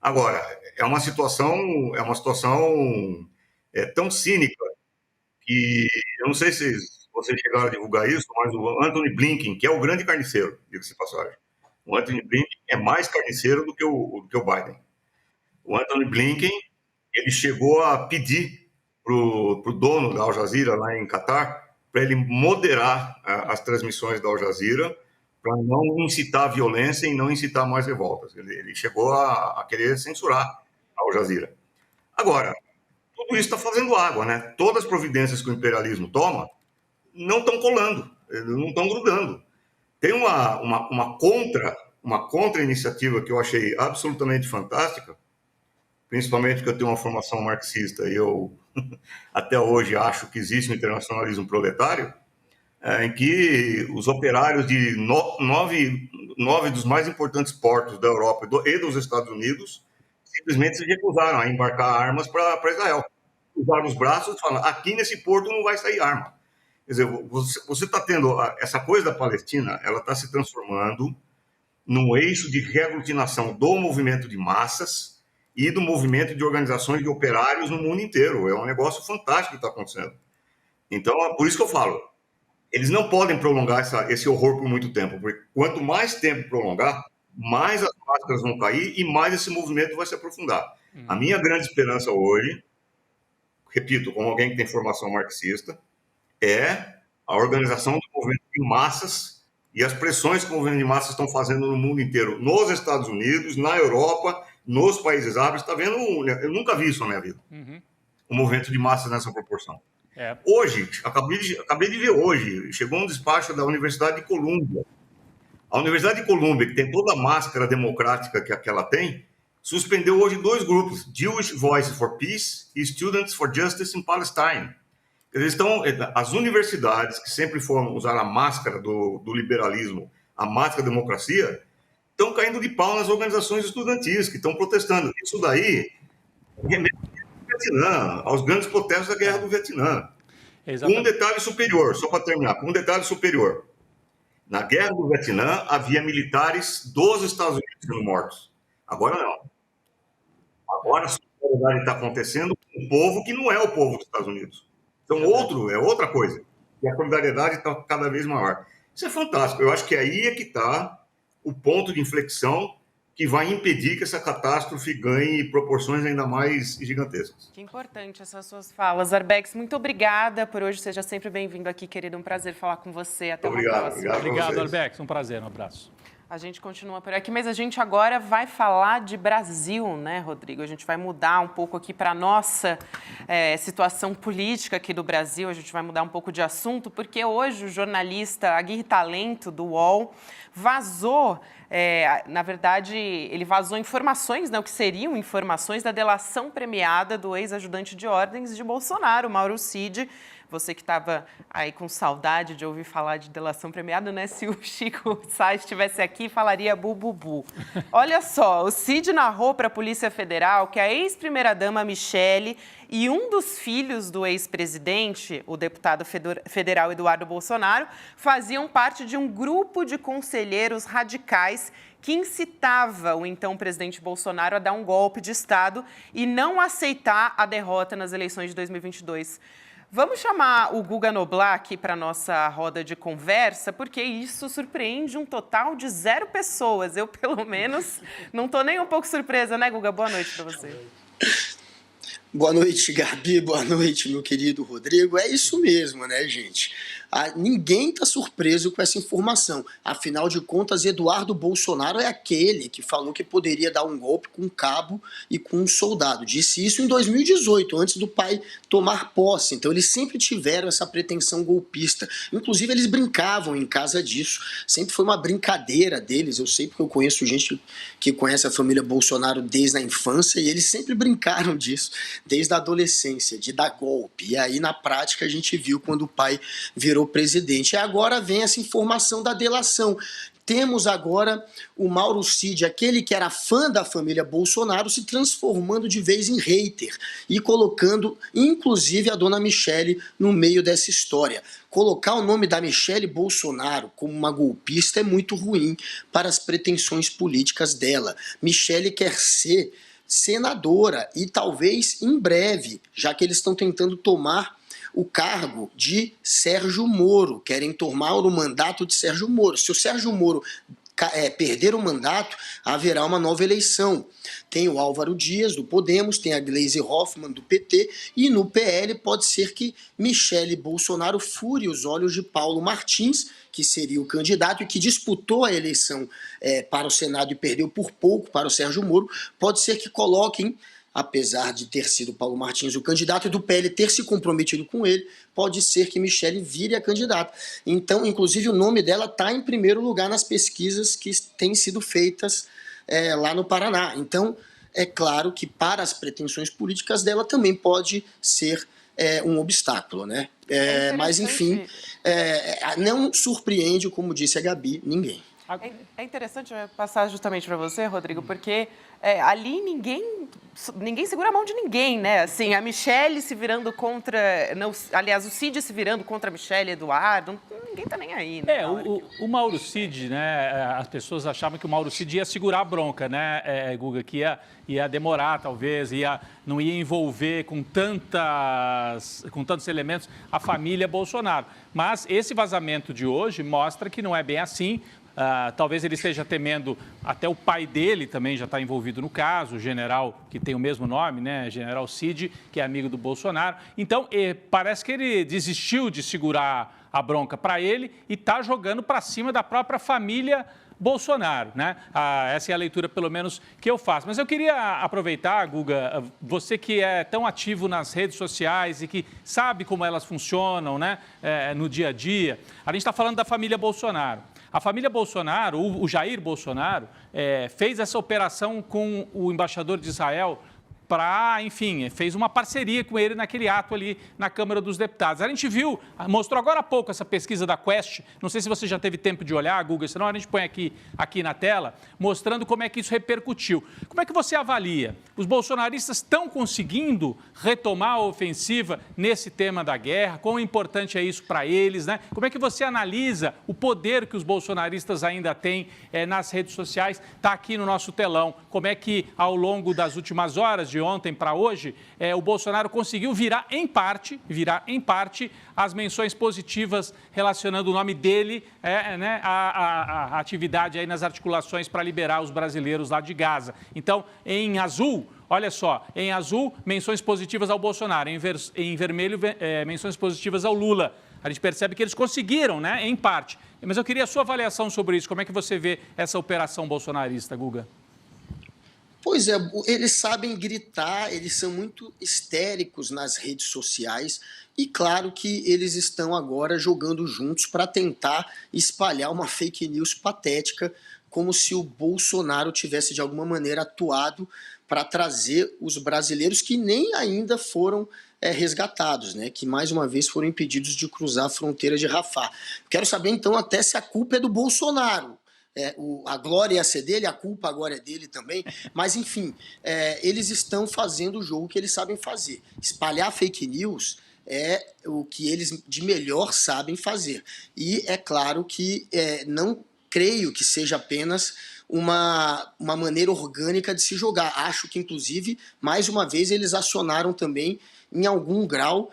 Agora, é uma situação tão cínica que eu não sei se vocês chegaram a divulgar isso, mas o Antony Blinken, que é o grande carniceiro, diga-se de passagem, o Antony Blinken é mais carniceiro do que o Biden. O Antony Blinken, ele chegou a pedir para o dono da Al Jazeera, lá em Catar, para ele moderar as transmissões da Al Jazeera, para não incitar a violência e não incitar mais revoltas. Ele chegou a querer censurar a Al Jazeera. Agora, tudo isso está fazendo água, né? Todas as providências que o imperialismo toma não estão colando, não estão grudando. Tem uma contra-iniciativa que eu achei absolutamente fantástica, principalmente porque eu tenho uma formação marxista e eu até hoje acho que existe um internacionalismo proletário, em que os operários de 9 dos mais importantes portos da Europa e dos Estados Unidos simplesmente se recusaram a embarcar armas para Israel. Usaram os braços e falaram, aqui nesse porto não vai sair arma. Quer dizer, você está tendo essa coisa da Palestina, ela está se transformando num eixo de reaglutinação do movimento de massas e do movimento de organizações de operários no mundo inteiro. É um negócio fantástico que está acontecendo. Então, é por isso que eu falo, eles não podem prolongar esse horror por muito tempo, porque quanto mais tempo prolongar, mais as máscaras vão cair e mais esse movimento vai se aprofundar. A minha grande esperança hoje, repito, como alguém que tem formação marxista, é a organização do movimento de massas e as pressões que o movimento de massas estão fazendo no mundo inteiro, nos Estados Unidos, na Europa, nos países árabes. Está vendo? Eu nunca vi isso na minha vida. Um movimento de massas nessa proporção. Hoje, acabei de ver hoje, chegou um despacho da Universidade de Colômbia. A Universidade de Colômbia, que tem toda a máscara democrática que ela tem, suspendeu hoje 2 grupos, Jewish Voice for Peace e Students for Justice in Palestine. As universidades, que sempre foram usar a máscara do liberalismo, a máscara da democracia, estão caindo de pau nas organizações estudantis, que estão protestando. Isso daí remete ao Vietnã, aos grandes protestos da Guerra do Vietnã. Exatamente. Um detalhe superior, só para terminar, um detalhe superior. Na Guerra do Vietnã, havia militares dos Estados Unidos sendo mortos. Agora não. Agora a solidariedade está acontecendo com um povo que não é o povo dos Estados Unidos. Então, é outra coisa. E a solidariedade está cada vez maior. Isso é fantástico. Eu acho que aí é que está o ponto de inflexão que vai impedir que essa catástrofe ganhe proporções ainda mais gigantescas. Que importante essas suas falas. Arbex, muito obrigada por hoje. Seja sempre bem-vindo aqui, querido. Um prazer falar com você. Até uma próxima. Obrigado, Arbex. Um prazer, um abraço. A gente continua por aqui, mas a gente agora vai falar de Brasil, né, Rodrigo? A gente vai mudar um pouco aqui para a nossa situação política aqui do Brasil. A gente vai mudar um pouco de assunto, porque hoje o jornalista Aguirre Talento, do UOL, vazou, na verdade, ele vazou informações, né, o que seriam informações da delação premiada do ex-ajudante de ordens de Bolsonaro, Mauro Cid. Você que estava aí com saudade de ouvir falar de delação premiada, né? Se o Chico Sá estivesse aqui, falaria bububu. Olha só, o Cid narrou para a Polícia Federal que a ex-primeira-dama Michele e um dos filhos do ex-presidente, o deputado federal Eduardo Bolsonaro, faziam parte de um grupo de conselheiros radicais que incitava o então presidente Bolsonaro a dar um golpe de Estado e não aceitar a derrota nas eleições de 2022. Vamos chamar o Guga Noblar aqui para a nossa roda de conversa, porque isso surpreende um total de 0 pessoas. Eu, pelo menos, não estou nem um pouco surpresa, né, Guga? Boa noite para você. Boa noite, Gabi. Boa noite, meu querido Rodrigo. É isso mesmo, né, gente? Ninguém está surpreso com essa informação. Afinal de contas, Eduardo Bolsonaro é aquele que falou que poderia dar um golpe com um cabo e com um soldado. Disse isso em 2018, antes do pai tomar posse. Então, eles sempre tiveram essa pretensão golpista. Inclusive, eles brincavam em casa disso. Sempre foi uma brincadeira deles. Eu sei porque eu conheço gente que conhece a família Bolsonaro desde a infância e eles sempre brincaram disso, desde a adolescência, de dar golpe. E aí, na prática, a gente viu quando o pai virou presidente. E agora vem essa informação da delação. Temos agora o Mauro Cid, aquele que era fã da família Bolsonaro, se transformando de vez em hater e colocando, inclusive, a dona Michele no meio dessa história. Colocar o nome da Michele Bolsonaro como uma golpista é muito ruim para as pretensões políticas dela. Michele quer ser senadora e talvez em breve, já que eles estão tentando tomar o cargo de Sérgio Moro, querem tomar o mandato de Sérgio Moro. Se o Sérgio Moro perder o mandato, haverá uma nova eleição. Tem o Álvaro Dias, do Podemos, tem a Gleisi Hoffmann, do PT, e no PL pode ser que Michele Bolsonaro fure os olhos de Paulo Martins, que seria o candidato e que disputou a eleição para o Senado e perdeu por pouco para o Sérgio Moro. Pode ser que coloquem, apesar de ter sido Paulo Martins o candidato e do PL ter se comprometido com ele, pode ser que Michele vire a candidata. Então, inclusive, o nome dela está em primeiro lugar nas pesquisas que têm sido feitas lá no Paraná. Então, é claro que para as pretensões políticas dela também pode ser um obstáculo, né? Mas, enfim, não surpreende, como disse a Gabi, ninguém. É interessante passar justamente para você, Rodrigo, porque ali ninguém segura a mão de ninguém, né? Assim, a Michele se virando contra... aliás, o Cid se virando contra a Michele Eduardo, ninguém tá nem aí, né? O Mauro Cid, né? As pessoas achavam que o Mauro Cid ia segurar a bronca, né, Guga? Que ia demorar, talvez, não ia envolver com tantos elementos a família Bolsonaro. Mas esse vazamento de hoje mostra que não é bem assim. Talvez ele esteja temendo, até o pai dele também já está envolvido no caso, o general que tem o mesmo nome, né? General Cid, que é amigo do Bolsonaro. Então, parece que ele desistiu de segurar a bronca para ele e está jogando para cima da própria família Bolsonaro, né? Essa é a leitura, pelo menos, que eu faço. Mas eu queria aproveitar, Guga, você que é tão ativo nas redes sociais e que sabe como elas funcionam, né? No dia a dia. A gente está falando da família Bolsonaro. A família Bolsonaro, o Jair Bolsonaro, fez essa operação com o embaixador de Israel enfim, fez uma parceria com ele naquele ato ali na Câmara dos Deputados. A gente viu, mostrou agora há pouco essa pesquisa da Quest, não sei se você já teve tempo de olhar, Guga, senão a gente põe aqui na tela, mostrando como é que isso repercutiu. Como é que você avalia? Os bolsonaristas estão conseguindo retomar a ofensiva nesse tema da guerra? Quão importante é isso para eles, né? Como é que você analisa o poder que os bolsonaristas ainda têm nas redes sociais? Está aqui no nosso telão. Como é que, ao longo das últimas horas, de ontem para hoje, o Bolsonaro conseguiu virar em parte as menções positivas relacionando o nome dele né, à atividade aí nas articulações para liberar os brasileiros lá de Gaza. Então, em azul, olha só, em azul, menções positivas ao Bolsonaro, em vermelho, menções positivas ao Lula. A gente percebe que eles conseguiram, né, em parte. Mas eu queria a sua avaliação sobre isso. Como é que você vê essa operação bolsonarista, Guga? Pois é, eles sabem gritar, eles são muito histéricos nas redes sociais e claro que eles estão agora jogando juntos para tentar espalhar uma fake news patética, como se o Bolsonaro tivesse de alguma maneira atuado para trazer os brasileiros que nem ainda foram resgatados, né? Que mais uma vez foram impedidos de cruzar a fronteira de Rafah. Quero saber então até se a culpa é do Bolsonaro. A glória ia ser dele, a culpa agora é dele também, mas enfim, eles estão fazendo o jogo que eles sabem fazer. Espalhar fake news é o que eles de melhor sabem fazer. E é claro que não creio que seja apenas uma maneira orgânica de se jogar. Acho que, inclusive, mais uma vez, eles acionaram também, em algum grau,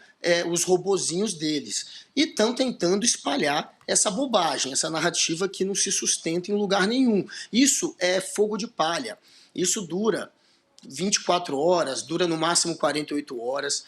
os robozinhos deles. E estão tentando espalhar essa bobagem, essa narrativa que não se sustenta em lugar nenhum. Isso é fogo de palha. Isso dura 24 horas, dura no máximo 48 horas,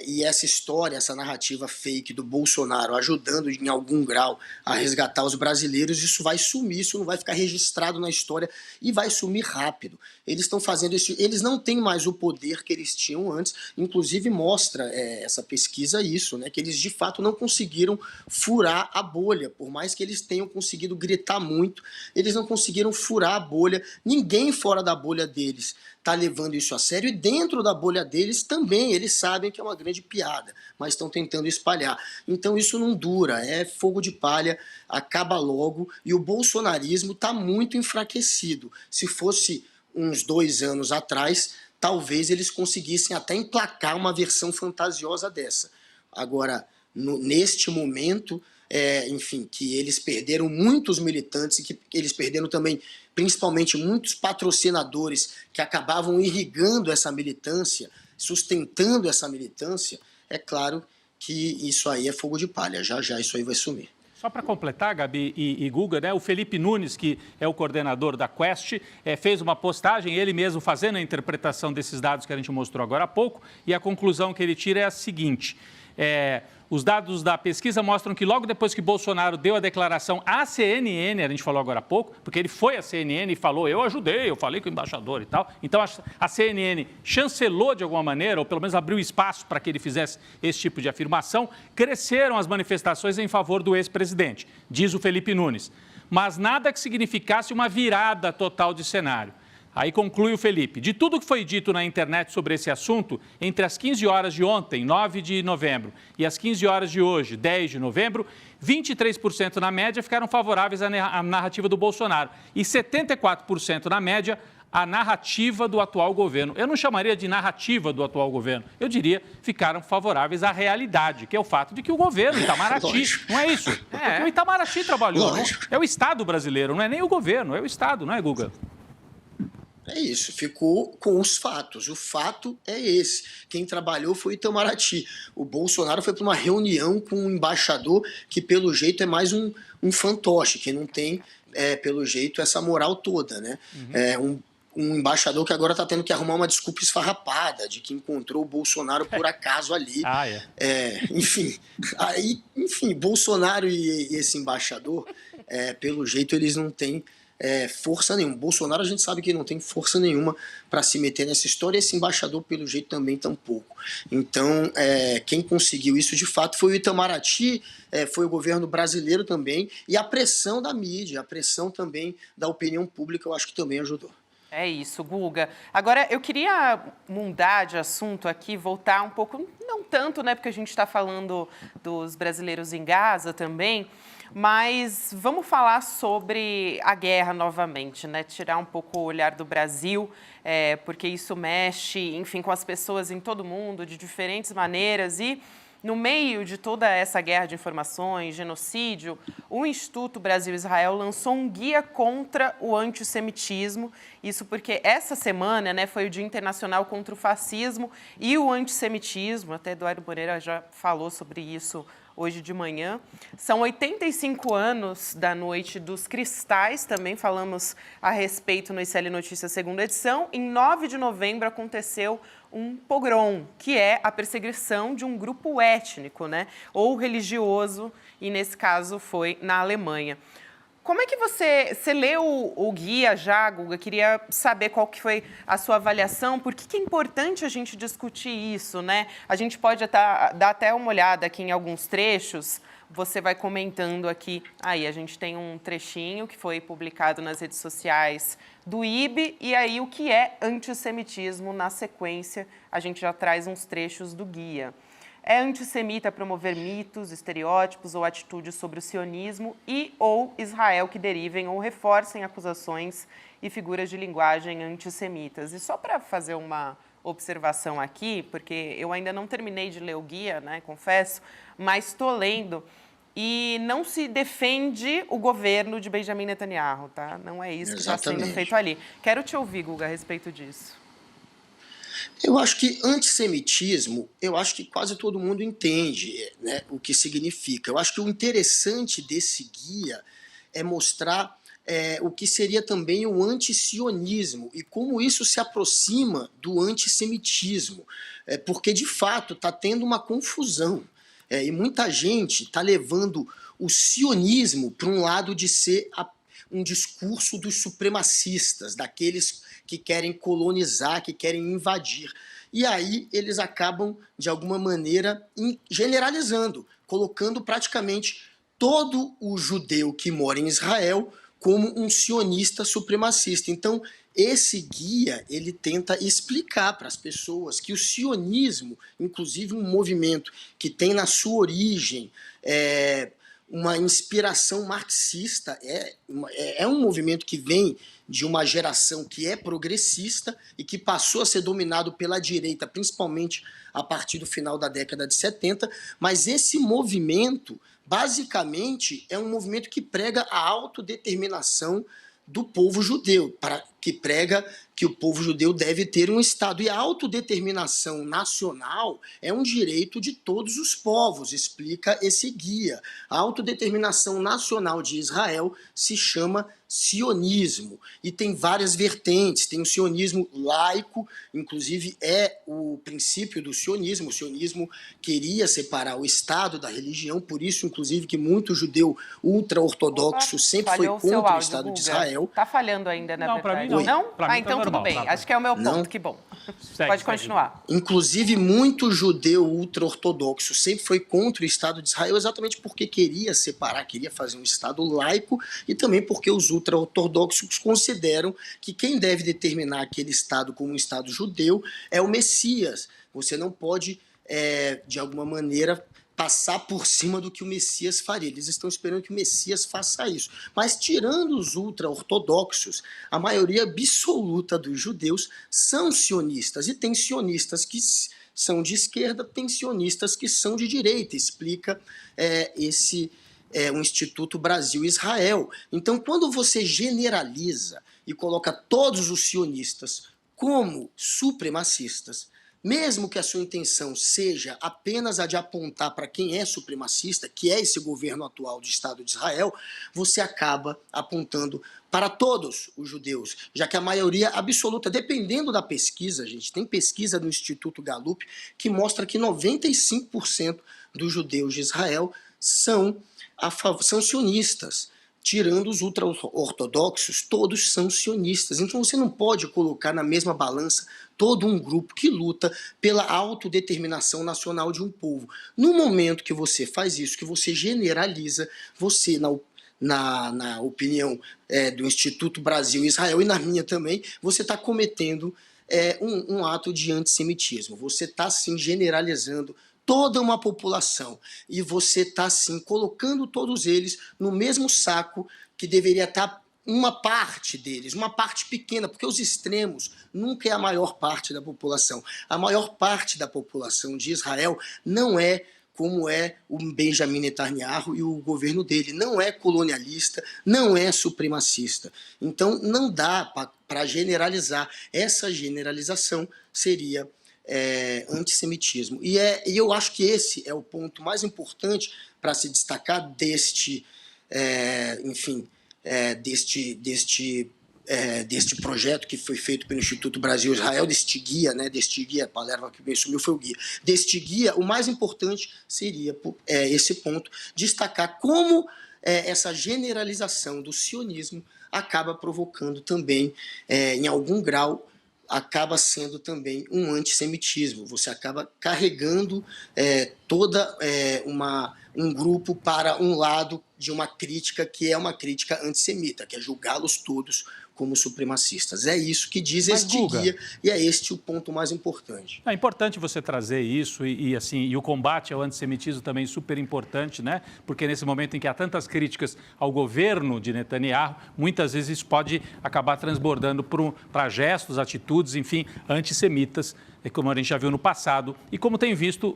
e essa história, essa narrativa fake do Bolsonaro ajudando em algum grau a resgatar os brasileiros, isso vai sumir, isso não vai ficar registrado na história e vai sumir rápido. Eles estão fazendo isso, eles não têm mais o poder que eles tinham antes, inclusive mostra essa pesquisa isso, né, que eles de fato não conseguiram furar a bolha, por mais que eles tenham conseguido gritar muito, eles não conseguiram furar a bolha, ninguém fora da bolha deles está levando isso a sério, e dentro da bolha deles também, eles sabem que é uma grande piada, mas estão tentando espalhar. Então isso não dura, é fogo de palha, acaba logo, e o bolsonarismo está muito enfraquecido. Se fosse uns 2 anos atrás, talvez eles conseguissem até emplacar uma versão fantasiosa dessa. Agora, neste momento, enfim, que eles perderam muitos militantes e que eles perderam também, principalmente, muitos patrocinadores que acabavam irrigando essa militância, sustentando essa militância, é claro que isso aí é fogo de palha, já já isso aí vai sumir. Só para completar, Gabi e Guga, né, o Felipe Nunes, que é o coordenador da Quest, fez uma postagem, ele mesmo fazendo a interpretação desses dados que a gente mostrou agora há pouco, e a conclusão que ele tira é a seguinte: os dados da pesquisa mostram que logo depois que Bolsonaro deu a declaração à CNN, a gente falou agora há pouco, porque ele foi à CNN e falou, eu ajudei, eu falei com o embaixador e tal. Então, a CNN chancelou de alguma maneira, ou pelo menos abriu espaço para que ele fizesse esse tipo de afirmação. Cresceram as manifestações em favor do ex-presidente, diz o Felipe Nunes. Mas nada que significasse uma virada total de cenário. Aí conclui o Felipe. De tudo que foi dito na internet sobre esse assunto, entre as 15 horas de ontem, 9 de novembro, e as 15 horas de hoje, 10 de novembro, 23% na média ficaram favoráveis à narrativa do Bolsonaro e 74% na média à narrativa do atual governo. Eu não chamaria de narrativa do atual governo, eu diria ficaram favoráveis à realidade, que é o fato de que o governo, Itamaraty, não é isso? Porque o Itamaraty trabalhou, é o Estado brasileiro, não é nem o governo, é o Estado, não é, Guga? É isso, ficou com os fatos. O fato é esse. Quem trabalhou foi o Itamaraty. O Bolsonaro foi para uma reunião com um embaixador que, pelo jeito, é mais um fantoche, que não tem, pelo jeito, essa moral toda, né? Um embaixador que agora está tendo que arrumar uma desculpa esfarrapada de que encontrou o Bolsonaro por acaso ali. Enfim, Bolsonaro e esse embaixador, pelo jeito, eles não têm força nenhuma. Bolsonaro, a gente sabe que não tem força nenhuma para se meter nessa história, e esse embaixador, pelo jeito, também tampouco. Então, quem conseguiu isso de fato foi o Itamaraty, foi o governo brasileiro também, e a pressão da mídia, a pressão também da opinião pública, eu acho que também ajudou. É isso, Guga. Agora, eu queria mudar de assunto aqui, voltar um pouco, não tanto, né, porque a gente está falando dos brasileiros em Gaza também, mas vamos falar sobre a guerra novamente, né? Tirar um pouco o olhar do Brasil, porque isso mexe, enfim, com as pessoas em todo o mundo, de diferentes maneiras. E, no meio de toda essa guerra de informações, genocídio, o Instituto Brasil-Israel lançou um guia contra o antissemitismo. Isso porque essa semana, né, foi o Dia Internacional contra o Fascismo e o Antissemitismo. Até Eduardo Moreira já falou sobre isso hoje de manhã. São 85 anos da Noite dos Cristais, também falamos a respeito no ICL Notícias, segunda edição. Em 9 de novembro aconteceu um pogrom, que é a perseguição de um grupo étnico, né, ou religioso, e nesse caso foi na Alemanha. Como é que você leu o guia já, Guga? Queria saber qual que foi a sua avaliação, por que é importante a gente discutir isso, né? A gente pode dar até uma olhada aqui em alguns trechos, você vai comentando aqui. Aí, a gente tem um trechinho que foi publicado nas redes sociais do IB, e aí o que é antissemitismo na sequência, a gente já traz uns trechos do guia. É antissemita promover mitos, estereótipos ou atitudes sobre o sionismo e ou Israel que derivem ou reforcem acusações e figuras de linguagem antissemitas. E só para fazer uma observação aqui, porque eu ainda não terminei de ler o guia, né, confesso, mas estou lendo, e não se defende o governo de Benjamin Netanyahu, tá? Não é isso que está sendo feito ali. Quero te ouvir, Guga, a respeito disso. Eu acho que antissemitismo, eu acho que quase todo mundo entende, né, o que significa. Eu acho que o interessante desse guia é mostrar o que seria também o antisionismo e como isso se aproxima do antissemitismo, porque de fato está tendo uma confusão. E muita gente está levando o sionismo para um lado de ser um discurso dos supremacistas, daqueles que querem colonizar, que querem invadir. E aí eles acabam, de alguma maneira, generalizando, colocando praticamente todo o judeu que mora em Israel como um sionista supremacista. Então, esse guia, ele tenta explicar para as pessoas que o sionismo, inclusive um movimento que tem na sua origem uma inspiração marxista, é um movimento que vem de uma geração que é progressista e que passou a ser dominado pela direita, principalmente a partir do final da década de 70, mas esse movimento, basicamente, é um movimento que prega a autodeterminação do povo judeu, que prega que o povo judeu deve ter um Estado. E a autodeterminação nacional é um direito de todos os povos, explica esse guia. A autodeterminação nacional de Israel se chama sionismo e tem várias vertentes. Tem o sionismo laico, inclusive é o princípio do sionismo. O sionismo queria separar o Estado da religião, por isso, inclusive, que muito judeu ultra-ortodoxo sempre foi contra o Estado de Israel. Tá falhando ainda, na verdade. Pra mim não. Não? Pra mim Então tá tudo normal, bem. tá. Acho que é o meu ponto, Não? que bom. Segue, Pode continuar. Inclusive, muito judeu ultra-ortodoxo sempre foi contra o Estado de Israel, exatamente porque queria separar, queria fazer um Estado laico, e também porque os ultra-ortodoxos consideram que quem deve determinar aquele Estado como um Estado judeu é o Messias. Você não pode, de alguma maneira, passar por cima do que o Messias faria. Eles estão esperando que o Messias faça isso. Mas, tirando os ultra-ortodoxos, a maioria absoluta dos judeus são sionistas. E tem sionistas que são de esquerda, tem sionistas que são de direita. Explica o Instituto Brasil-Israel. Então, quando você generaliza e coloca todos os sionistas como supremacistas, mesmo que a sua intenção seja apenas a de apontar para quem é supremacista, que é esse governo atual do Estado de Israel, você acaba apontando para todos os judeus, já que a maioria absoluta, dependendo da pesquisa, gente, tem pesquisa do Instituto Gallup que mostra que 95% dos judeus de Israel são sionistas. Tirando os ultra-ortodoxos, todos são sionistas. Então você não pode colocar na mesma balança todo um grupo que luta pela autodeterminação nacional de um povo. No momento que você faz isso, que você generaliza, você, na opinião do Instituto Brasil-Israel e na minha também, você está cometendo um ato de antissemitismo. Você está, sim, generalizando toda uma população, e você está, assim, colocando todos eles no mesmo saco que deveria estar uma parte deles, uma parte pequena, porque os extremos nunca é a maior parte da população. A maior parte da população de Israel não é como é o Benjamin Netanyahu e o governo dele, não é colonialista, não é supremacista. Então não dá para generalizar. Essa generalização seria antissemitismo. E eu acho que esse é o ponto mais importante para se destacar deste projeto que foi feito pelo Instituto Brasil-Israel, deste guia, a palavra que me sumiu foi o guia. Deste guia, o mais importante seria esse ponto, destacar como essa generalização do sionismo acaba provocando também, em algum grau, acaba sendo também um antissemitismo. Você acaba carregando um grupo para um lado de uma crítica que é uma crítica antissemita, que é julgá-los todos como supremacistas. É isso que diz este guia, e é este o ponto mais importante. É importante você trazer isso e o combate ao antissemitismo também super importante, né? Porque nesse momento em que há tantas críticas ao governo de Netanyahu, muitas vezes isso pode acabar transbordando para gestos, atitudes, enfim, antissemitas, como a gente já viu no passado e como tem visto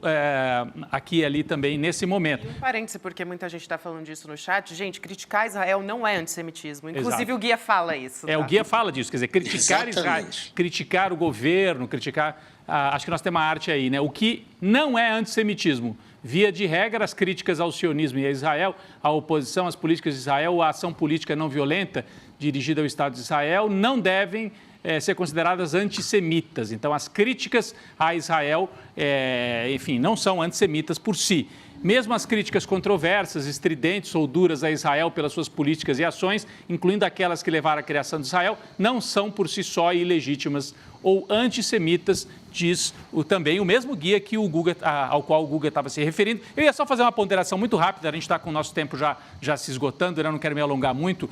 aqui e ali também nesse momento. Um parêntese, porque muita gente está falando disso no chat. Gente, criticar Israel não é antissemitismo. Inclusive, exato, o guia fala isso. Tá? O guia fala disso, quer dizer, criticar Israel, criticar o governo, criticar... acho que nós temos uma arte aí, né? O que não é antissemitismo. Via de regra, as críticas ao sionismo e a Israel, a oposição às políticas de Israel, a ação política não violenta dirigida ao Estado de Israel, não devem ser consideradas antissemitas. Então, as críticas a Israel, enfim, não são antissemitas por si. Mesmo as críticas controversas, estridentes ou duras a Israel pelas suas políticas e ações, incluindo aquelas que levaram à criação de Israel, não são por si só ilegítimas ou antissemitas, diz também o mesmo guia que ao qual o Guga estava se referindo. Eu ia só fazer uma ponderação muito rápida, a gente está com o nosso tempo já se esgotando, eu não quero me alongar muito,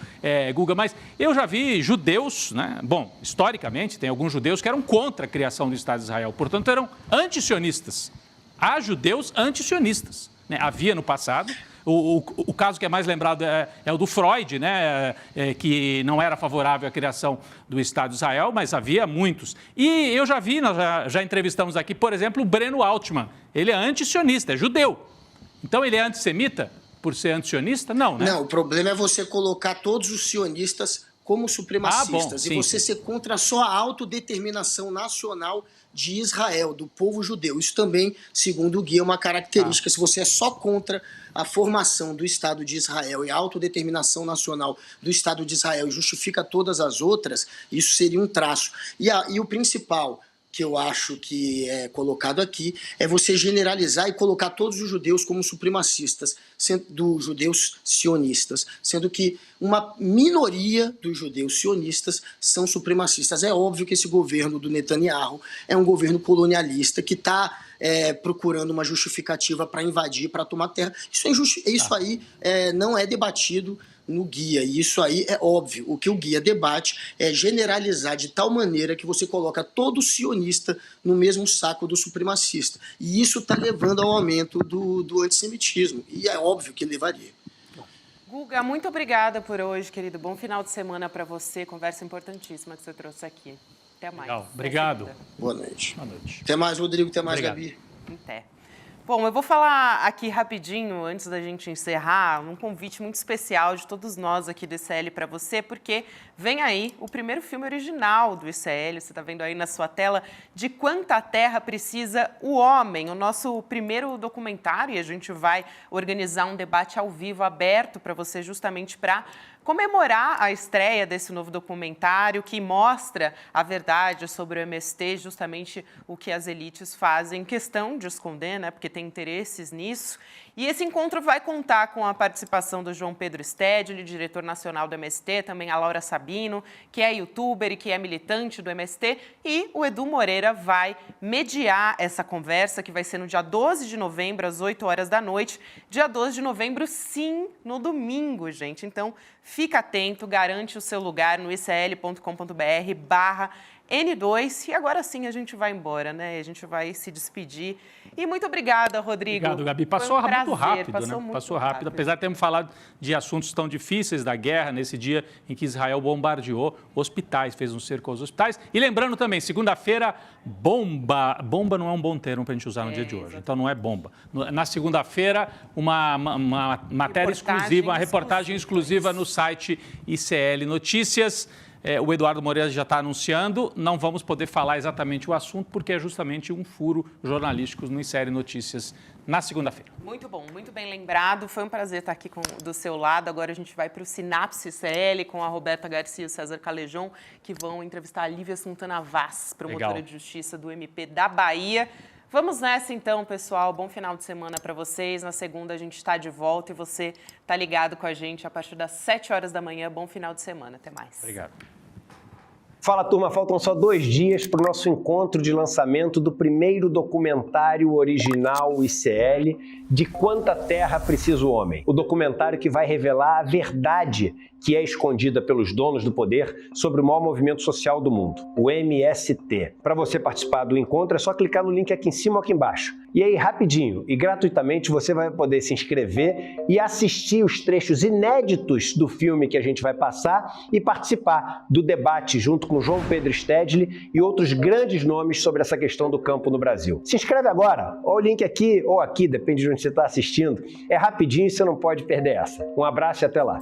Guga, mas eu já vi judeus, né? Bom, historicamente, tem alguns judeus que eram contra a criação do Estado de Israel, portanto, eram antisionistas. Há judeus antisionistas. Havia no passado. O caso que é mais lembrado é o do Freud, né? Que não era favorável à criação do Estado de Israel, mas havia muitos. E eu já vi, nós já entrevistamos aqui, por exemplo, o Breno Altman. Ele é antisionista, é judeu. Então ele é antissemita por ser antisionista? Não, né? Não, o problema é você colocar todos os sionistas como supremacistas, sim, e você ser contra só a autodeterminação nacional de Israel, do povo judeu. Isso também, segundo o guia, é uma característica. Se você é só contra a formação do Estado de Israel e a autodeterminação nacional do Estado de Israel e justifica todas as outras, isso seria um traço. E o principal que eu acho que é colocado aqui é você generalizar e colocar todos os judeus como supremacistas, dos judeus sionistas, sendo que uma minoria dos judeus sionistas são supremacistas. É óbvio que esse governo do Netanyahu é um governo colonialista que está procurando uma justificativa para invadir, para tomar terra. Isso aí não é debatido no guia, e isso aí é óbvio. O que o guia debate é generalizar de tal maneira que você coloca todo sionista no mesmo saco do supremacista. E isso está levando ao aumento do antissemitismo, e é óbvio que levaria. Guga, muito obrigada por hoje, querido. Bom final de semana para você. Conversa importantíssima que você trouxe aqui. Até mais. Legal. Obrigado. Boa noite. Boa noite. Até mais, Rodrigo. Até mais, Obrigado. Gabi. Até. Bom, eu vou falar aqui rapidinho, antes da gente encerrar, um convite muito especial de todos nós aqui do ICL para você, porque vem aí o primeiro filme original do ICL, você está vendo aí na sua tela, De Quanta Terra Precisa o Homem, o nosso primeiro documentário, e a gente vai organizar um debate ao vivo, aberto para você, justamente para comemorar a estreia desse novo documentário que mostra a verdade sobre o MST, justamente o que as elites fazem questão de esconder, né, porque tem interesses nisso. E esse encontro vai contar com a participação do João Pedro Stedley, diretor nacional do MST, também a Laura Sabino, que é youtuber e que é militante do MST, e o Edu Moreira vai mediar essa conversa, que vai ser no dia 12 de novembro, às 8 horas da noite. Dia 12 de novembro, sim, no domingo, gente. Então, fica atento, garante o seu lugar no icl.com.br/N2. E agora sim a gente vai embora, né? A gente vai se despedir. E muito obrigada, Rodrigo. Obrigado, Gabi. Passou muito rápido, né? Passou rápido. Apesar de termos falado de assuntos tão difíceis da guerra, nesse dia em que Israel bombardeou hospitais, fez um cerco aos hospitais. E lembrando também, segunda-feira, bomba. Bomba não é um bom termo para a gente usar no dia de hoje, então não é bomba. Na segunda-feira, uma matéria exclusiva, uma reportagem exclusiva no site ICL Notícias. O Eduardo Moreira já está anunciando, não vamos poder falar exatamente o assunto, porque é justamente um furo jornalístico no ICL Notícias na segunda-feira. Muito bom, muito bem lembrado. Foi um prazer estar aqui do seu lado. Agora a gente vai para o Sinapse ICL com a Roberta Garcia e o César Calejon, que vão entrevistar a Lívia Santana Vaz, promotora de justiça do MP da Bahia. Vamos nessa então, pessoal. Bom final de semana para vocês. Na segunda a gente está de volta e você está ligado com a gente a partir das 7 horas da manhã. Bom final de semana. Até mais. Obrigado. Fala, turma, faltam só 2 dias para o nosso encontro de lançamento do primeiro documentário original ICL, De Quanta Terra Precisa o Homem. O documentário que vai revelar a verdade que é escondida pelos donos do poder sobre o maior movimento social do mundo, o MST. Para você participar do encontro, é só clicar no link aqui em cima ou aqui embaixo. E aí, rapidinho e gratuitamente, você vai poder se inscrever e assistir os trechos inéditos do filme que a gente vai passar e participar do debate junto com João Pedro Stedley e outros grandes nomes sobre essa questão do campo no Brasil. Se inscreve agora, ou o link aqui ou aqui, depende de onde você está assistindo. É rapidinho e você não pode perder essa. Um abraço e até lá.